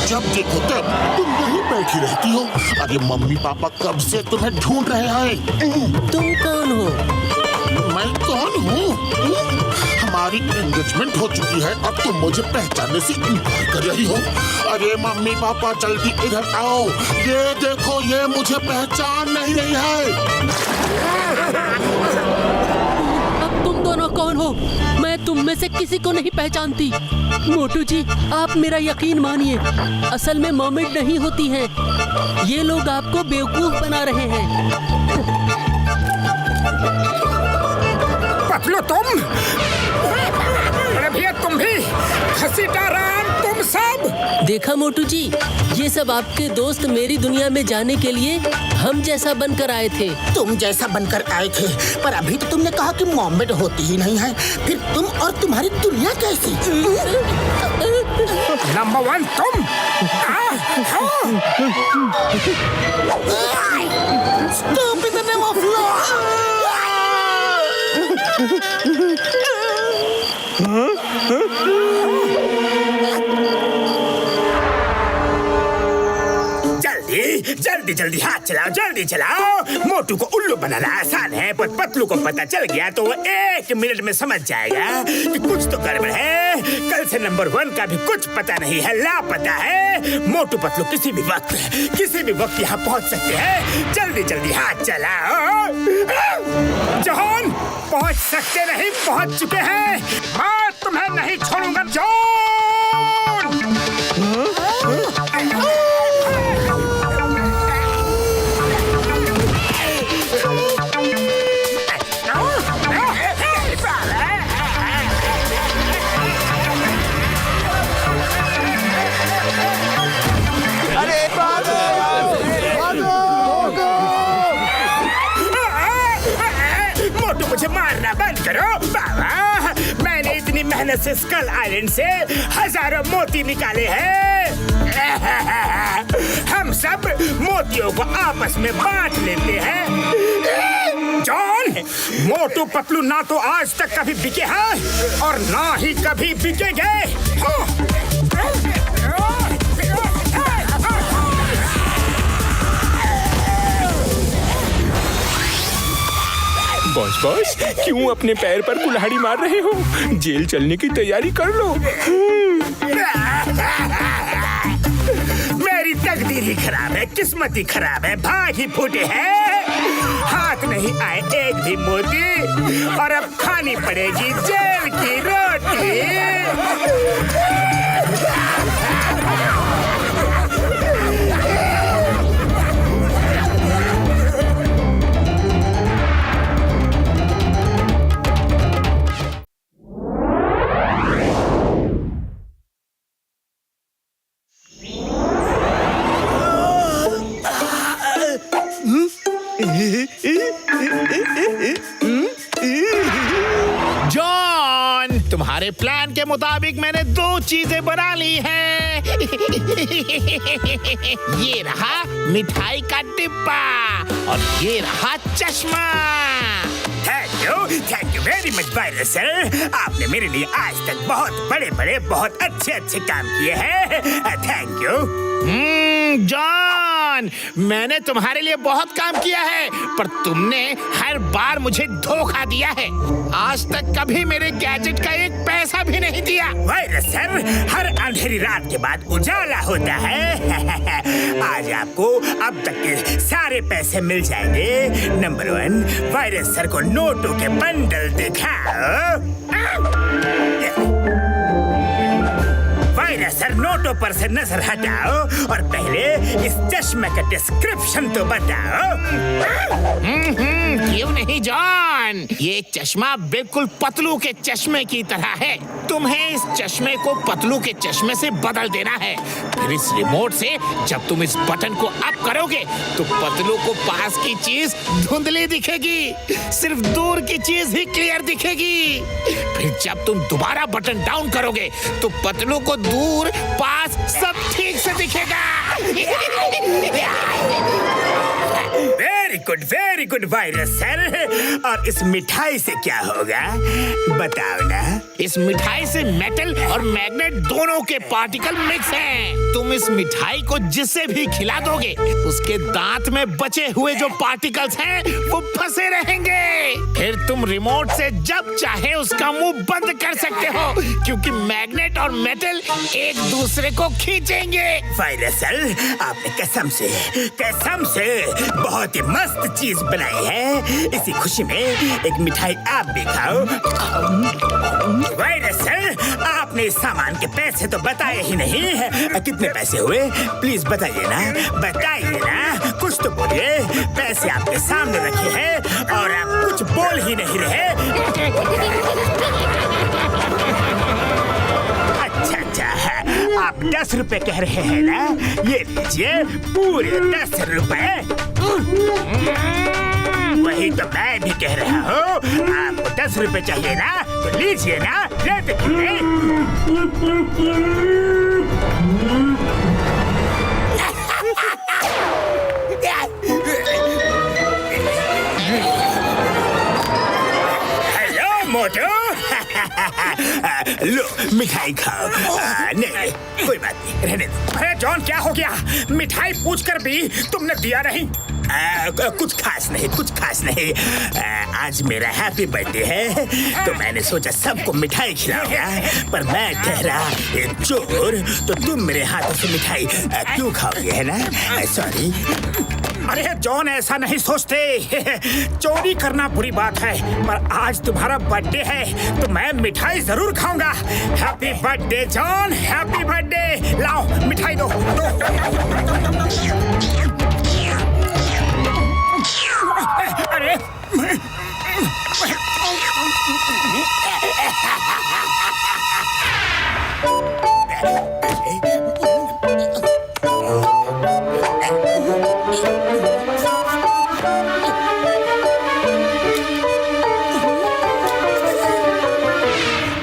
जब देखो तब तुम यहीं बैठी रहती हो। अरे मम्मी पापा कब से तुम्हें ढूंढ रहे हैं। तुम कौन हो? मैं कौन हूँ? हमारी एंगेजमेंट हो चुकी है, अब तुम मुझे पहचानने से इनकार कर रही हो? अरे मम्मी पापा जल्दी इधर आओ, ये देखो ये मुझे पहचान नहीं रही है। अब तुम दोनों कौन हो? मैं तुम में से किसी को नहीं पहचानती। मोटू जी, आप मेरा यकीन मानिए, असल में मर्मेड नहीं होती हैं। ये लोग आपको बेवकूफ बना रहे हैं। पतलू तुम, अरे भैया तुम भी, घसीटाराम तुम सब। देखा मोटू जी, ये सब आपके दोस्त मेरी दुनिया में जाने के लिए हम जैसा बनकर आए थे। तुम जैसा बनकर आए थे, पर अभी तो तुमने कहा कि मॉमेड होती ही नहीं है, फिर तुम और तुम्हारी दुनिया कैसी? नंबर 1 तुम। Stupid name of law! जल्दी जल्दी हाथ चलाओ, जल्दी चलाओ। मोटू को उल्लू बनाना आसान है, पर पतलू को पता चल गया तो वो 1 मिनट में समझ जाएगा कि कुछ तो गड़बड़ है। कल से नंबर 1 का भी कुछ पता नहीं है, लापता है। मोटू पतलू किसी भी वक्त यहाँ पहुँच सकते हैं। जल्दी जल्दी हाथ चलाओ। जॉन, पहुँच सकते नहीं, पहुँच चुके हैं। मैं तुम्हें नहीं छोड़ूंगा जॉन। मुझे मारना बंद करो बाबा। मैंने इतनी मेहनत से स्कल आइलैंड से हजारों मोती निकाले हैं। हम सब मोतियों को आपस में बांट लेते हैं। जॉन, मोटू पतलू ना तो आज तक कभी बिके हैं और ना ही कभी बिकेंगे। बॉस, क्यों अपने पैर पर कुल्हाड़ी मार रहे हो? जेल चलने की तैयारी कर लो। मेरी तकदीर ही खराब है, किस्मत ही खराब है, भाग ही फूटे हैं। हाथ नहीं आए एक भी मोती और अब खानी पड़ेगी जेल की रोटी। जॉन, तुम्हारे प्लान के मुताबिक मैंने 2 चीजें बना ली हैं। ये रहा मिठाई का डिब्बा और ये रहा चश्मा। Thank you very much virus sir. आपने मेरे लिए आज तक बहुत बड़े बहुत अच्छे काम किए हैं। Thank you. जॉन, मैंने तुम्हारे लिए बहुत काम किया है, पर तुमने हर बार मुझे धोखा दिया है। आज तक कभी मेरे गैजेट का 1 पैसा भी नहीं दिया। वायरस सर, हर अंधेरी रात के बाद उजाला होता है। आज आपको अब तक के सारे पैसे मिल जाएंगे। नंबर 1, वायरस सर को नोटों के बंडल दिखाओ। वायरस सर, नोटों पर से नजर हटाओ और पहले इस चश्मे का डिस्क्रिप्शन तो बताओ। क्यों नहीं जॉन, ये चश्मा बिल्कुल पतलू के चश्मे की तरह है। तुम्हें इस चश्मे को पतलू के चश्मे से बदल देना है। फिर इस रिमोट से जब तुम इस बटन को अप करोगे तो पतलू को पास की चीज धुंधली दिखेगी, सिर्फ दूर की चीज ही क्लियर दिखेगी। फिर जब तुम दोबारा बटन डाउन करोगे तो पतलू को दूर पास सब ठीक से दिखेगा। Very good virus sir. और इस मिठाई से क्या होगा बताओ ना। इस मिठाई से मेटल और मैग्नेट दोनों के पार्टिकल मिक्स हैं। तुम इस मिठाई को जिसे भी खिला दोगे उसके दांत में बचे हुए जो पार्टिकल्स हैं वो फंसे रहेंगे। फिर तुम रिमोट से जब चाहे उसका मुंह बंद कर सकते हो क्योंकि मैग्नेट और मेटल एक दूसरे को खींचेंगे। वायरस सर, आपने कसम से बहुत ही मस्त चीज बनाई है। इसी खुशी में एक मिठाई आप भी खाओ। वायरस सर, आपने इस सामान के पैसे तो बताए ही नहीं है। कितने पैसे हुए प्लीज बताइए ना, कुछ तो बोलिए। पैसे आपके सामने रखे हैं और आप कुछ बोल ही नहीं रहे। अच्छा, आप 10 रुपए कह रहे हैं ना? ये लीजिए पूरे 10 रुपए। वही तो मैं भी कह रहा हूँ, आपको 10 रुपए चाहिए ना, तो लीजिए ना, लेते क्यों? हेलो मोटू। लो मिठाई खाओ। नहीं, कोई बात नहीं, रहने दो। अरे जॉन, क्या हो गया? मिठाई पूछकर भी तुमने दिया नहीं। कुछ खास नहीं। आज मेरा हैप्पी बर्थडे है तो मैंने सोचा सबको मिठाई खिलाऊंगा, पर मैं ठहरा एक चोर, तो तुम मेरे हाथों से मिठाई क्यों खाओगे, है ना? सॉरी। अरे जॉन, ऐसा नहीं सोचते। चोरी करना बुरी बात है, पर आज तुम्हारा बर्थडे है तो मैं मिठाई जरूर खाऊंगा। Happy birthday John, happy birthday. लाओ मिठाई दो। अरे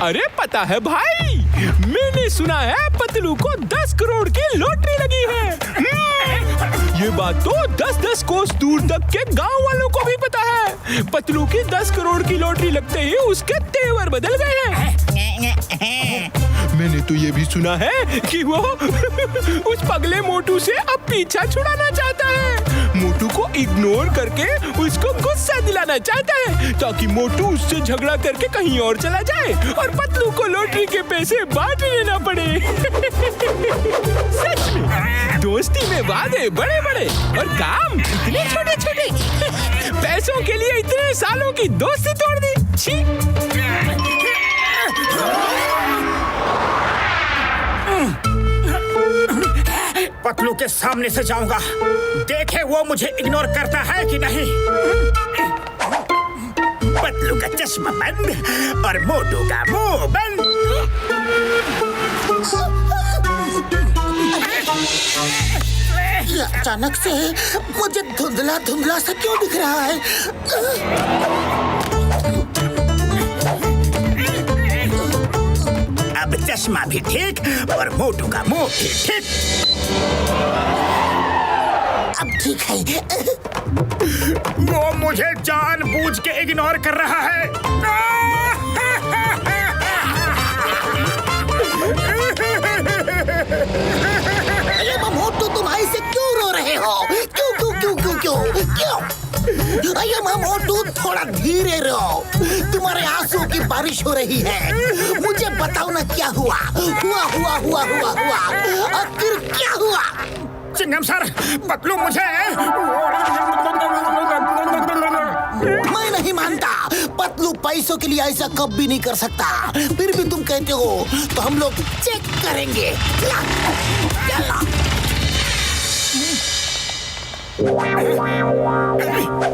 अरे पता है भाई, मैंने सुना है पतलू को 10 करोड़ की लॉटरी लगी है। ये बात तो 10-10 कोस दूर तक के गांव वालों को भी पता है। पतलू की 10 करोड़ की लॉटरी लगते ही उसके तेवर बदल गए हैं। मैंने तो ये भी सुना है कि वो उस पगले मोटू से अब पीछा छुड़ाना चाहता है। मोटू को इग्नोर करके उसको गुस्सा दिलाना चाहता है ताकि मोटू उससे झगड़ा करके कहीं और चला जाए और पतलू को लॉटरी के पैसे बांट लेना पड़े। सच में दोस्ती में वादे बड़े बड़े और काम इतने छोटे छोटे। पैसों के लिए इतने सालों की दोस्ती तोड़ दी। छी। पतलू के सामने से जाऊंगा, देखे वो मुझे इग्नोर करता है कि नहीं। पतलू का चश्मा बंद और मोटू का मुंह बंद। अचानक से मुझे धुंधला धुंधला सा क्यों दिख रहा है? अब चश्मा भी ठीक और मोटू का मुंह भी ठीक। अब ठीक है। वो मुझे जानबूझ के इग्नोर कर रहा है। अरे मोटू, तुम ऐसे क्यों रो रहे हो? क्यों? अरे मोटू, थोड़ा धीरे रहो। तुम्हारे आंसू की बारिश हो रही है। मुझे बताओ ना क्या हुआ? आखिर क्या हुआ? चिंगम सर, पतलू मुझे मैं नहीं मानता। पतलू पैसों के लिए ऐसा कभी नहीं कर सकता। फिर भी तुम कहते हो तो हम लोग चेक करेंगे। चला।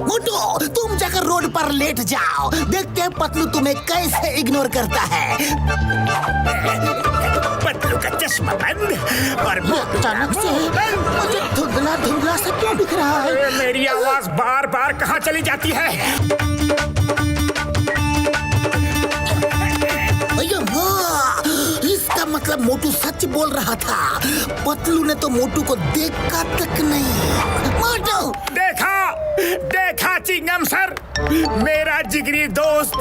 मोटू, तुम जाकर रोड पर लेट जाओ। देखते हैं पतलू तुम्हें कैसे इग्नोर करता है। पतलू का चश्मा बंद और अचानक से मुझे धुंधला धुंधला सा क्यों दिख रहा है? मेरी आवाज बार बार कहाँ चली जाती है? इसका मतलब मोटू सच बोल रहा था। पतलू ने तो मोटू को देखा तक नहीं। मोटू देखा, देखा चिंगम सर, मेरा जिगरी दोस्त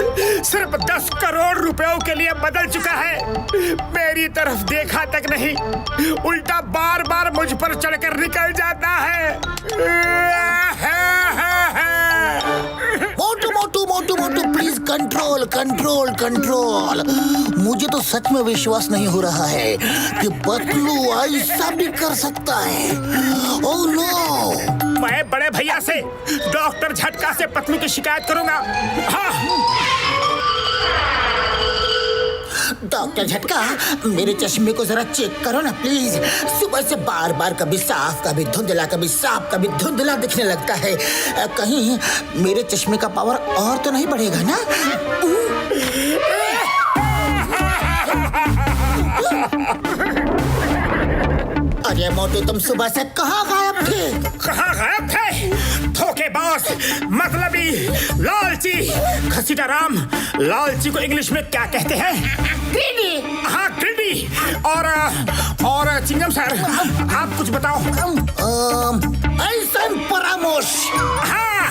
सिर्फ 10 करोड़ रुपयों के लिए बदल चुका है। मेरी तरफ देखा तक नहीं, उल्टा बार बार मुझ पर चढ़कर निकल जाता है। मोटू मोटू मोटू मोटू प्लीज कंट्रोल कंट्रोल कंट्रोल। मुझे तो सच में विश्वास नहीं हो रहा है कि पतलू ऐसा भी कर सकता है। Oh no! मैं बड़े भैया से, डॉक्टर झटका से पतलू की शिकायत करूंगा। हाँ। डॉक्टर झटका, मेरे चश्मे को जरा चेक करो ना प्लीज। सुबह से बार बार कभी साफ कभी धुंधला, कभी साफ कभी धुंधला दिखने लगता है। कहीं मेरे चश्मे का पावर और तो नहीं बढ़ेगा ना? अरे मोटू, तुम सुबह से कहाँ गायब थे? कहाँ गायब थे? धोखेबाज, मतलबी, लालची, घसीटाराम। लालची को इंग्लिश में क्या कहते हैं? ग्रीडी। हाँ, ग्रीडी। और चिंगम सर, आप कुछ बताओ। एहसान फरामोश। हाँ,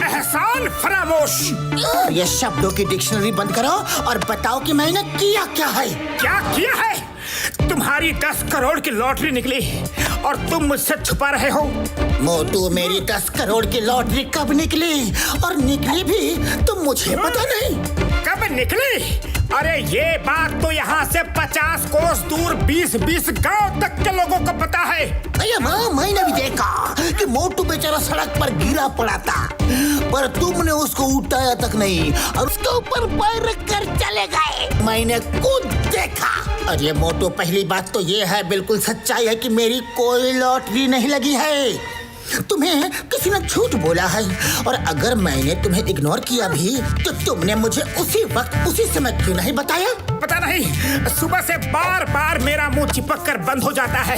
एहसान फरामोश। ये शब्दों की डिक्शनरी बंद करो और बताओ कि मैंने किया क्या है। क्या किया है? तुम्हारी 10 करोड़ की लॉटरी निकली और तुम मुझसे छुपा रहे हो। मोटू, मेरी 10 करोड़ की लॉटरी कब निकली और निकली भी तो मुझे पता नहीं। कब निकली? अरे ये बात तो यहाँ से 50 कोस दूर 20-20 गांव तक के लोगों को पता है। अरे माँ, मैंने भी देखा कि मोटू बेचारा सड़क पर गिरा पड़ा था, पर तुमने उसको उठाया तक नहीं और उसके ऊपर पैर रख कर चले गए। मैंने खुद देखा। अरे मोटू, पहली बात तो ये है, बिल्कुल सच्चाई है कि मेरी कोई लॉटरी नहीं लगी है। तुम्हें किसी ने झूठ बोला है, और अगर मैंने तुम्हें इग्नोर किया भी तो तुमने मुझे उसी वक्त उसी समय क्यों नहीं बताया? पता नहीं, सुबह से बार बार मेरा मुंह चिपक कर बंद हो जाता है।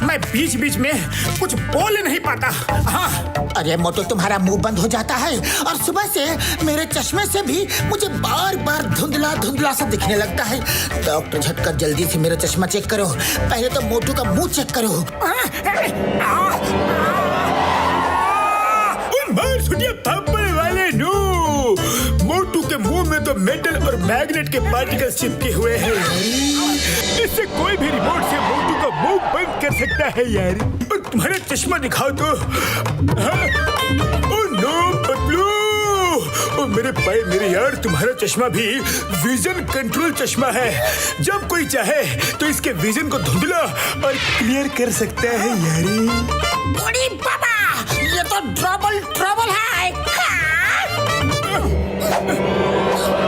मैं बीच बीच में कुछ बोल नहीं पाता। हाँ। अरे मोटू, तुम्हारा मुंह बंद हो जाता है और सुबह से मेरे चश्मे से भी मुझे बार बार धुंधला धुंधला सा दिखने लगता है। डॉक्टर झटका, जल्दी से मेरा चश्मा चेक करो। पहले तो मोटू का मुंह चेक करो। वाले नो, मोटू के मुंह में तो मेटल और मैग्नेट के पार्टिकल्स चिपके हुए हैं। इससे कोई भी रिमोट से मोटू का मुंह बंद कर सकता है यार। तुम्हारा चश्मा दिखाओ तो। ओह नो पतलू, ओ मेरे भाई, मेरे यार, तुम्हारा चश्मा भी विजन कंट्रोल चश्मा है। जब कोई चाहे तो इसके विजन को धुंधला और क्लियर कर सकता है यारी। बड़ी बाबा, ये तो ट्रबल है।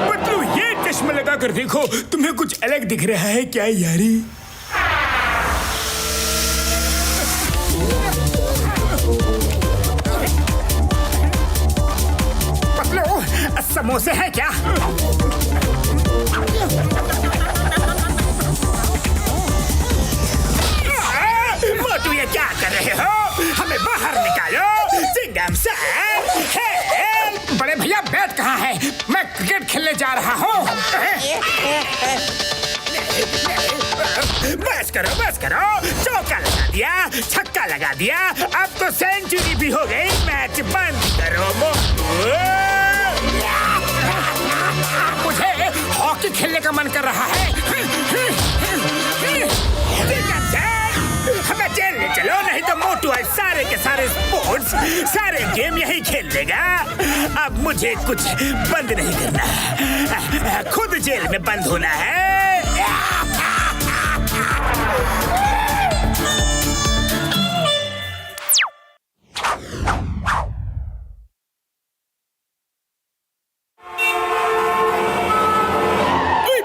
पतलू, ये चश्मा लगा कर देखो, तुम्हें कुछ अलग दिख रहा है क्या यारी? पतलू, समोसे है क्या? मोटू, ये क्या कर रहे हो? हमें बाहर निकालो। चिंगम सर, बड़े भैया बैट कहाँ है? मैं क्रिकेट खेलने जा रहा हूँ। बस करो, चौका लगा दिया, छक्का लगा दिया, अब तो सेंचुरी भी हो गई। मैच बंद करो मोटू। मुझे हॉकी खेलने का मन कर रहा है। हमें जेल ले चलो, नहीं तो मोटू आज सारे के सारे स्पोर्ट्स, सारे गेम यही खेल लेगा। अब मुझे कुछ बंद नहीं करना, खुद जेल में बंद होना है।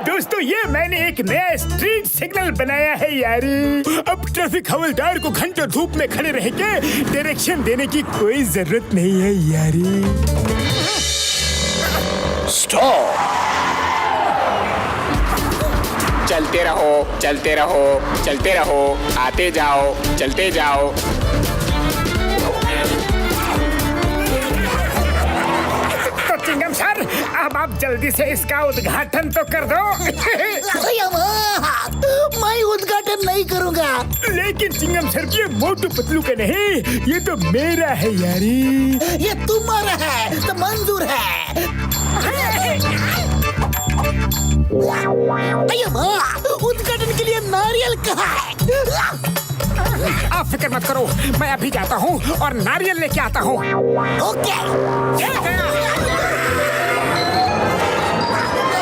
दोस्तों, ये मैंने एक नया स्ट्रीट सिग्नल बनाया है यारी। अब ट्रैफिक हवलदार को घंटों धूप में खड़े रह के डायरेक्शन देने की कोई जरूरत नहीं है यारी। स्टॉप! चलते रहो, चलते रहो, चलते रहो, आते जाओ, चलते जाओ। तो चिंगम सर, अब आप जल्दी से इसका उद्घाटन तो कर दो। मैं उद्घाटन नहीं करूंगा। लेकिन चिंगम सर ये मोटू पतलू का नहीं, ये तो मेरा है यारी। ये तुम्हारा है तो मंजूर है। उद्घाटन के लिए नारियल कहाँ है? आप फिक्र मत करो, मैं अभी जाता हूँ और नारियल लेके आता हूँ। ओके।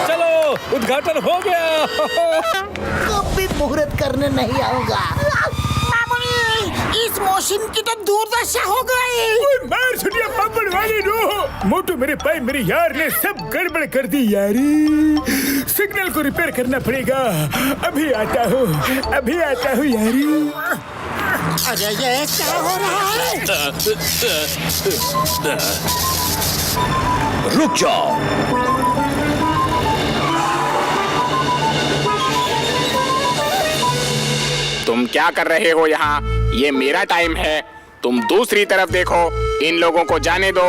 चलो उद्घाटन हो गया। कभी मुहूर्त करने नहीं आऊंगा। इस मशीन की तो दुर्दशा हो गई। मार छुटिया पापड़ वाली रो। मोटू मेरे भाई मेरे यार ने सब गड़बड़ कर दी यारी। सिग्नल को रिपेयर करना पड़ेगा। अभी आता हूँ यारी। अरे ये क्या हो रहा है? रुक जाओ। तुम क्या कर रहे हो यहाँ? ये मेरा टाइम है। तुम दूसरी तरफ देखो, इन लोगों को जाने दो।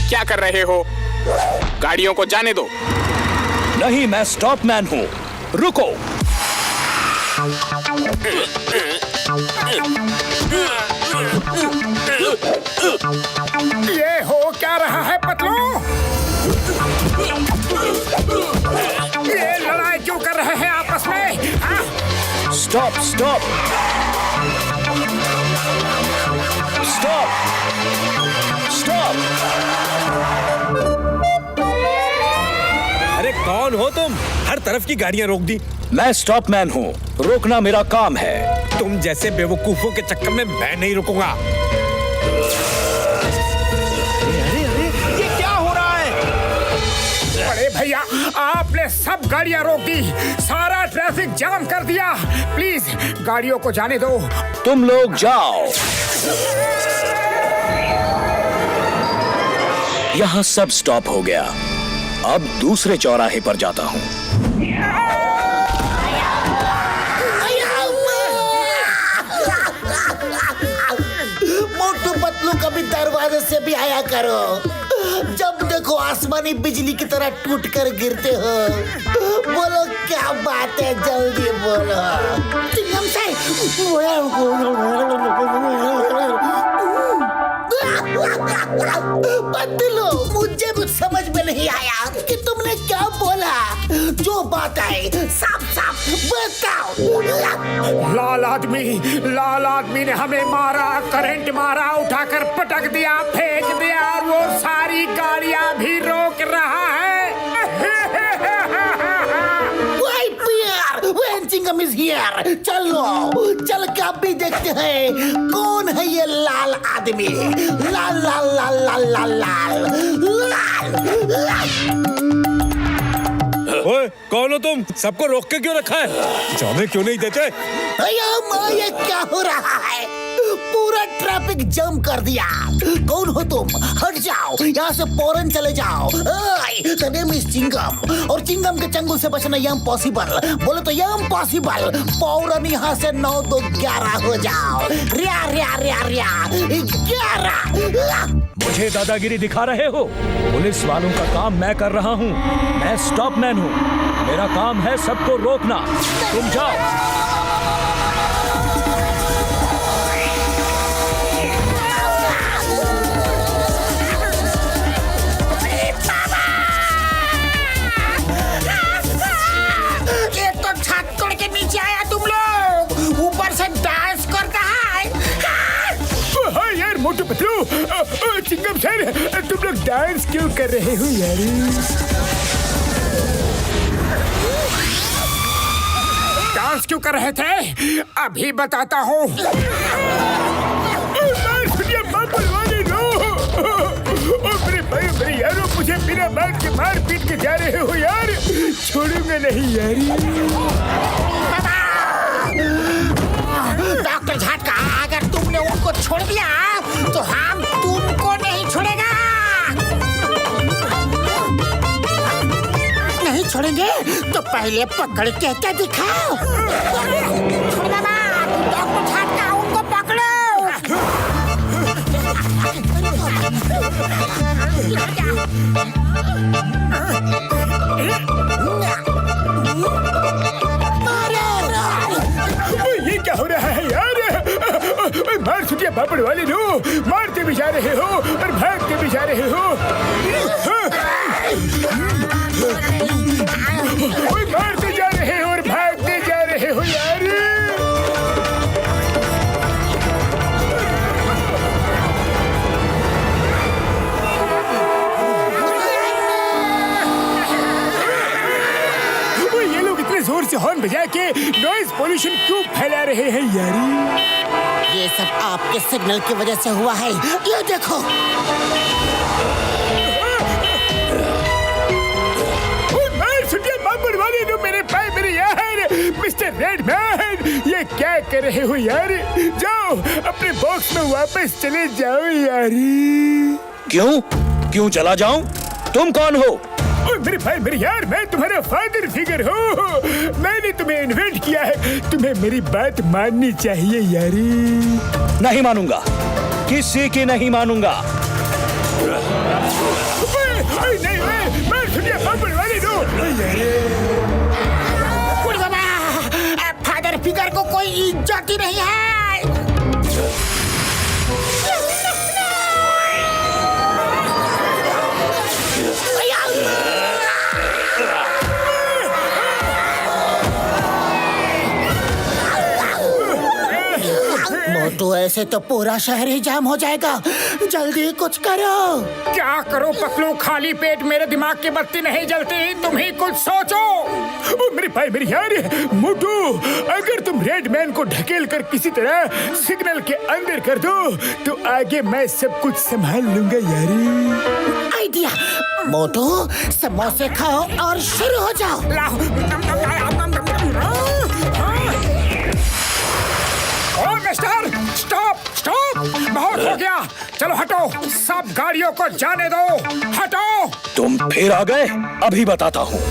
क्या कर रहे हो? गाड़ियों को जाने दो। नहीं, मैं स्टॉप मैन हूँ। रुको। ये हो क्या रहा है पतलू? ये लड़ाई क्यों कर रहे हैं आपस में? Stop stop stop stop. अरे कौन हो तुम? हर तरफ की गाड़ियां रोक दी। मैं स्टॉप मैन हूँ, रोकना मेरा काम है। तुम जैसे बेवकूफों के चक्कर में मैं नहीं रुकूंगा। अरे ये क्या हो रहा है? बड़े भैया आपने सब गाड़ियां रोक दी, सारा ट्रैफिक जाम कर दिया। प्लीज गाड़ियों को जाने दो। तुम लोग जाओ। यहाँ सब स्टॉप हो गया। अब दूसरे चौराहे पर जाता हूँ। मोटू पतलू कभी दरवाजे से भी आया करो। जब देखो आसमानी बिजली की तरह टूट कर गिरते हो। बोलो क्या बात है, जल्दी बोलो। चिंगम से पतलू, मुझे कुछ समझ में नहीं आया कि तुमने क्या बोला। जो बात है साफ साफ बताओ। लाल आदमी ने हमें मारा, करंट मारा, उठाकर पटक दिया, फेंक दिया और वो सारी गाड़ियां भी रोक रहा है। Chingam is here. चलो चल के अब भी देखते हैं कौन है ये लाल आदमी। लाल लाल लाल लाल लाल लाल लाल। ओए, कौन हो तुम? सबको रोक के क्यों रखा है? जाने क्यों नहीं देते? ये क्या हो रहा है? पूरा ट्रैफिक जाम कर दिया। कौन हो तुम? हट जाओ यहाँ से, फौरन चले जाओ। चिंगम, और चिंगम के चंगुल से बचना इम्पॉसिबल। बोले तो इम्पॉसिबल। फौरन यहाँ से 9 2 11 हो जाओ। रिया रिया रिया रिया 11। मुझे दादागिरी दिखा रहे हो? पुलिस वालों का काम मैं कर रहा हूँ। मैं स्टॉप मैन हूँ, मेरा काम है सबको रोकना। तुम जाओ। मोटू पतलू, चिंगम सर, तुम लोग डांस क्यों कर रहे हो यार? डांस क्यों कर रहे थे? अभी बताता हूँ। मेरे यारों, मुझे बिना मार पीट के जा रहे हो यार। छोड़ूंगा नहीं यार। डॉक्टर झटका, अगर तुमने उनको छोड़ दिया तो हम तुमको नहीं छोड़ेगा। नहीं छोड़ेंगे तो पहले पकड़ के दिखाओ। डॉक्टर झटका, उनको पकड़ो। ये क्या हो रहा है यार? मार छुटिया पापड़ वाले लो, मारते भी जा रहे हो और भागते भी जा रहे हो। मारते जा रहे हो और भागते जा रहे हो यार। ये लोग इतने जोर से हॉर्न बजा के नॉइज पोल्यूशन क्यों फैला रहे हैं यार? ये सब आपके सिग्नल की वजह से हुआ है। ये देखो। वाले लो मेरे भाई मेरे यार, मिस्टर रेडमैन, ये क्या कर रहे हो यार? जाओ अपने बॉक्स में वापस चले जाओ यार। क्यों चला जाऊं? तुम कौन हो? मेरे भाई मेरे यार, मैं तुम्हारा फादर फिगर हूँ। मैंने तुम्हें इन्वेंट किया है, तुम्हें मेरी बात माननी चाहिए यारी। नहीं मानूंगा, किसी की नहीं मानूंगा। नहीं मैं सुनिए पापड़ वाले दो। फादर फिगर को कोई इज्जत ही नहीं है। मोटू, ऐसे तो पूरा शहर ही जाम हो जाएगा। जल्दी कुछ करो। क्या करो पकलू, खाली पेट मेरे दिमाग की बत्ती नहीं जलती, तुम ही कुछ सोचो। ओ मेरे भाई मेरे यार, मोटू, अगर तुम रेडमैन को ढकेल कर किसी तरह सिग्नल के अंदर कर दो तो आगे मैं सब कुछ संभाल लूंगा यारी। आइडिया। मोटू, समोसे खाओ और शुरू हो जाओ। मिस्टर, स्टॉप स्टॉप, बहुत हो गया, चलो हटो, सब गाड़ियों को जाने दो, हटो। तुम फिर आ गए, अभी बताता हूँ।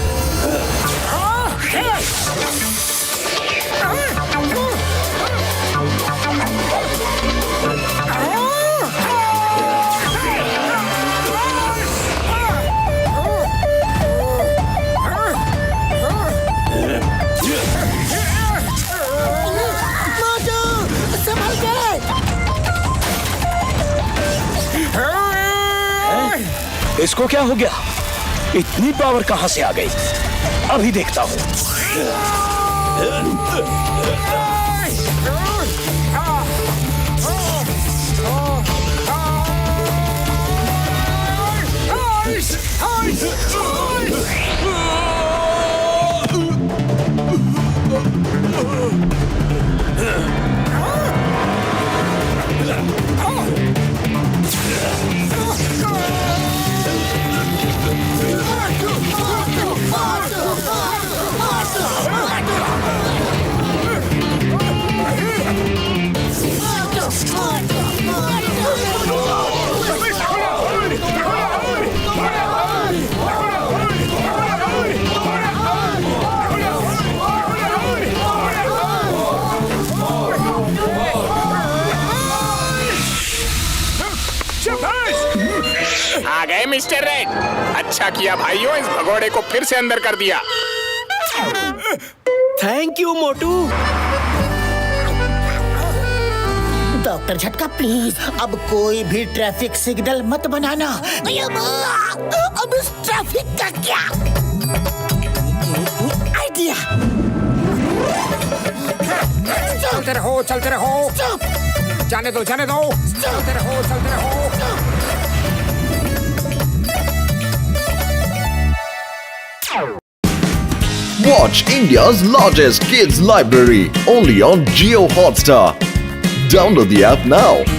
इसको क्या हो गया? इतनी पावर कहां से आ गई? अभी देखता हूं। आ गए मिस्टर रेड। अच्छा किया भाइयों, इस भगोड़े को फिर से अंदर कर दिया। Thank you Motu. डॉक्टर झटका प्लीज, अब कोई भी ट्रैफिक सिग्नल मत बनाना। अब इस ट्रैफिक का क्या आइडिया? चलते रहो चलते रहो, जाने दो जाने दो, चलते रहो चलते रहो। Watch India's largest kids library only on Jio Hotstar. Download the app now.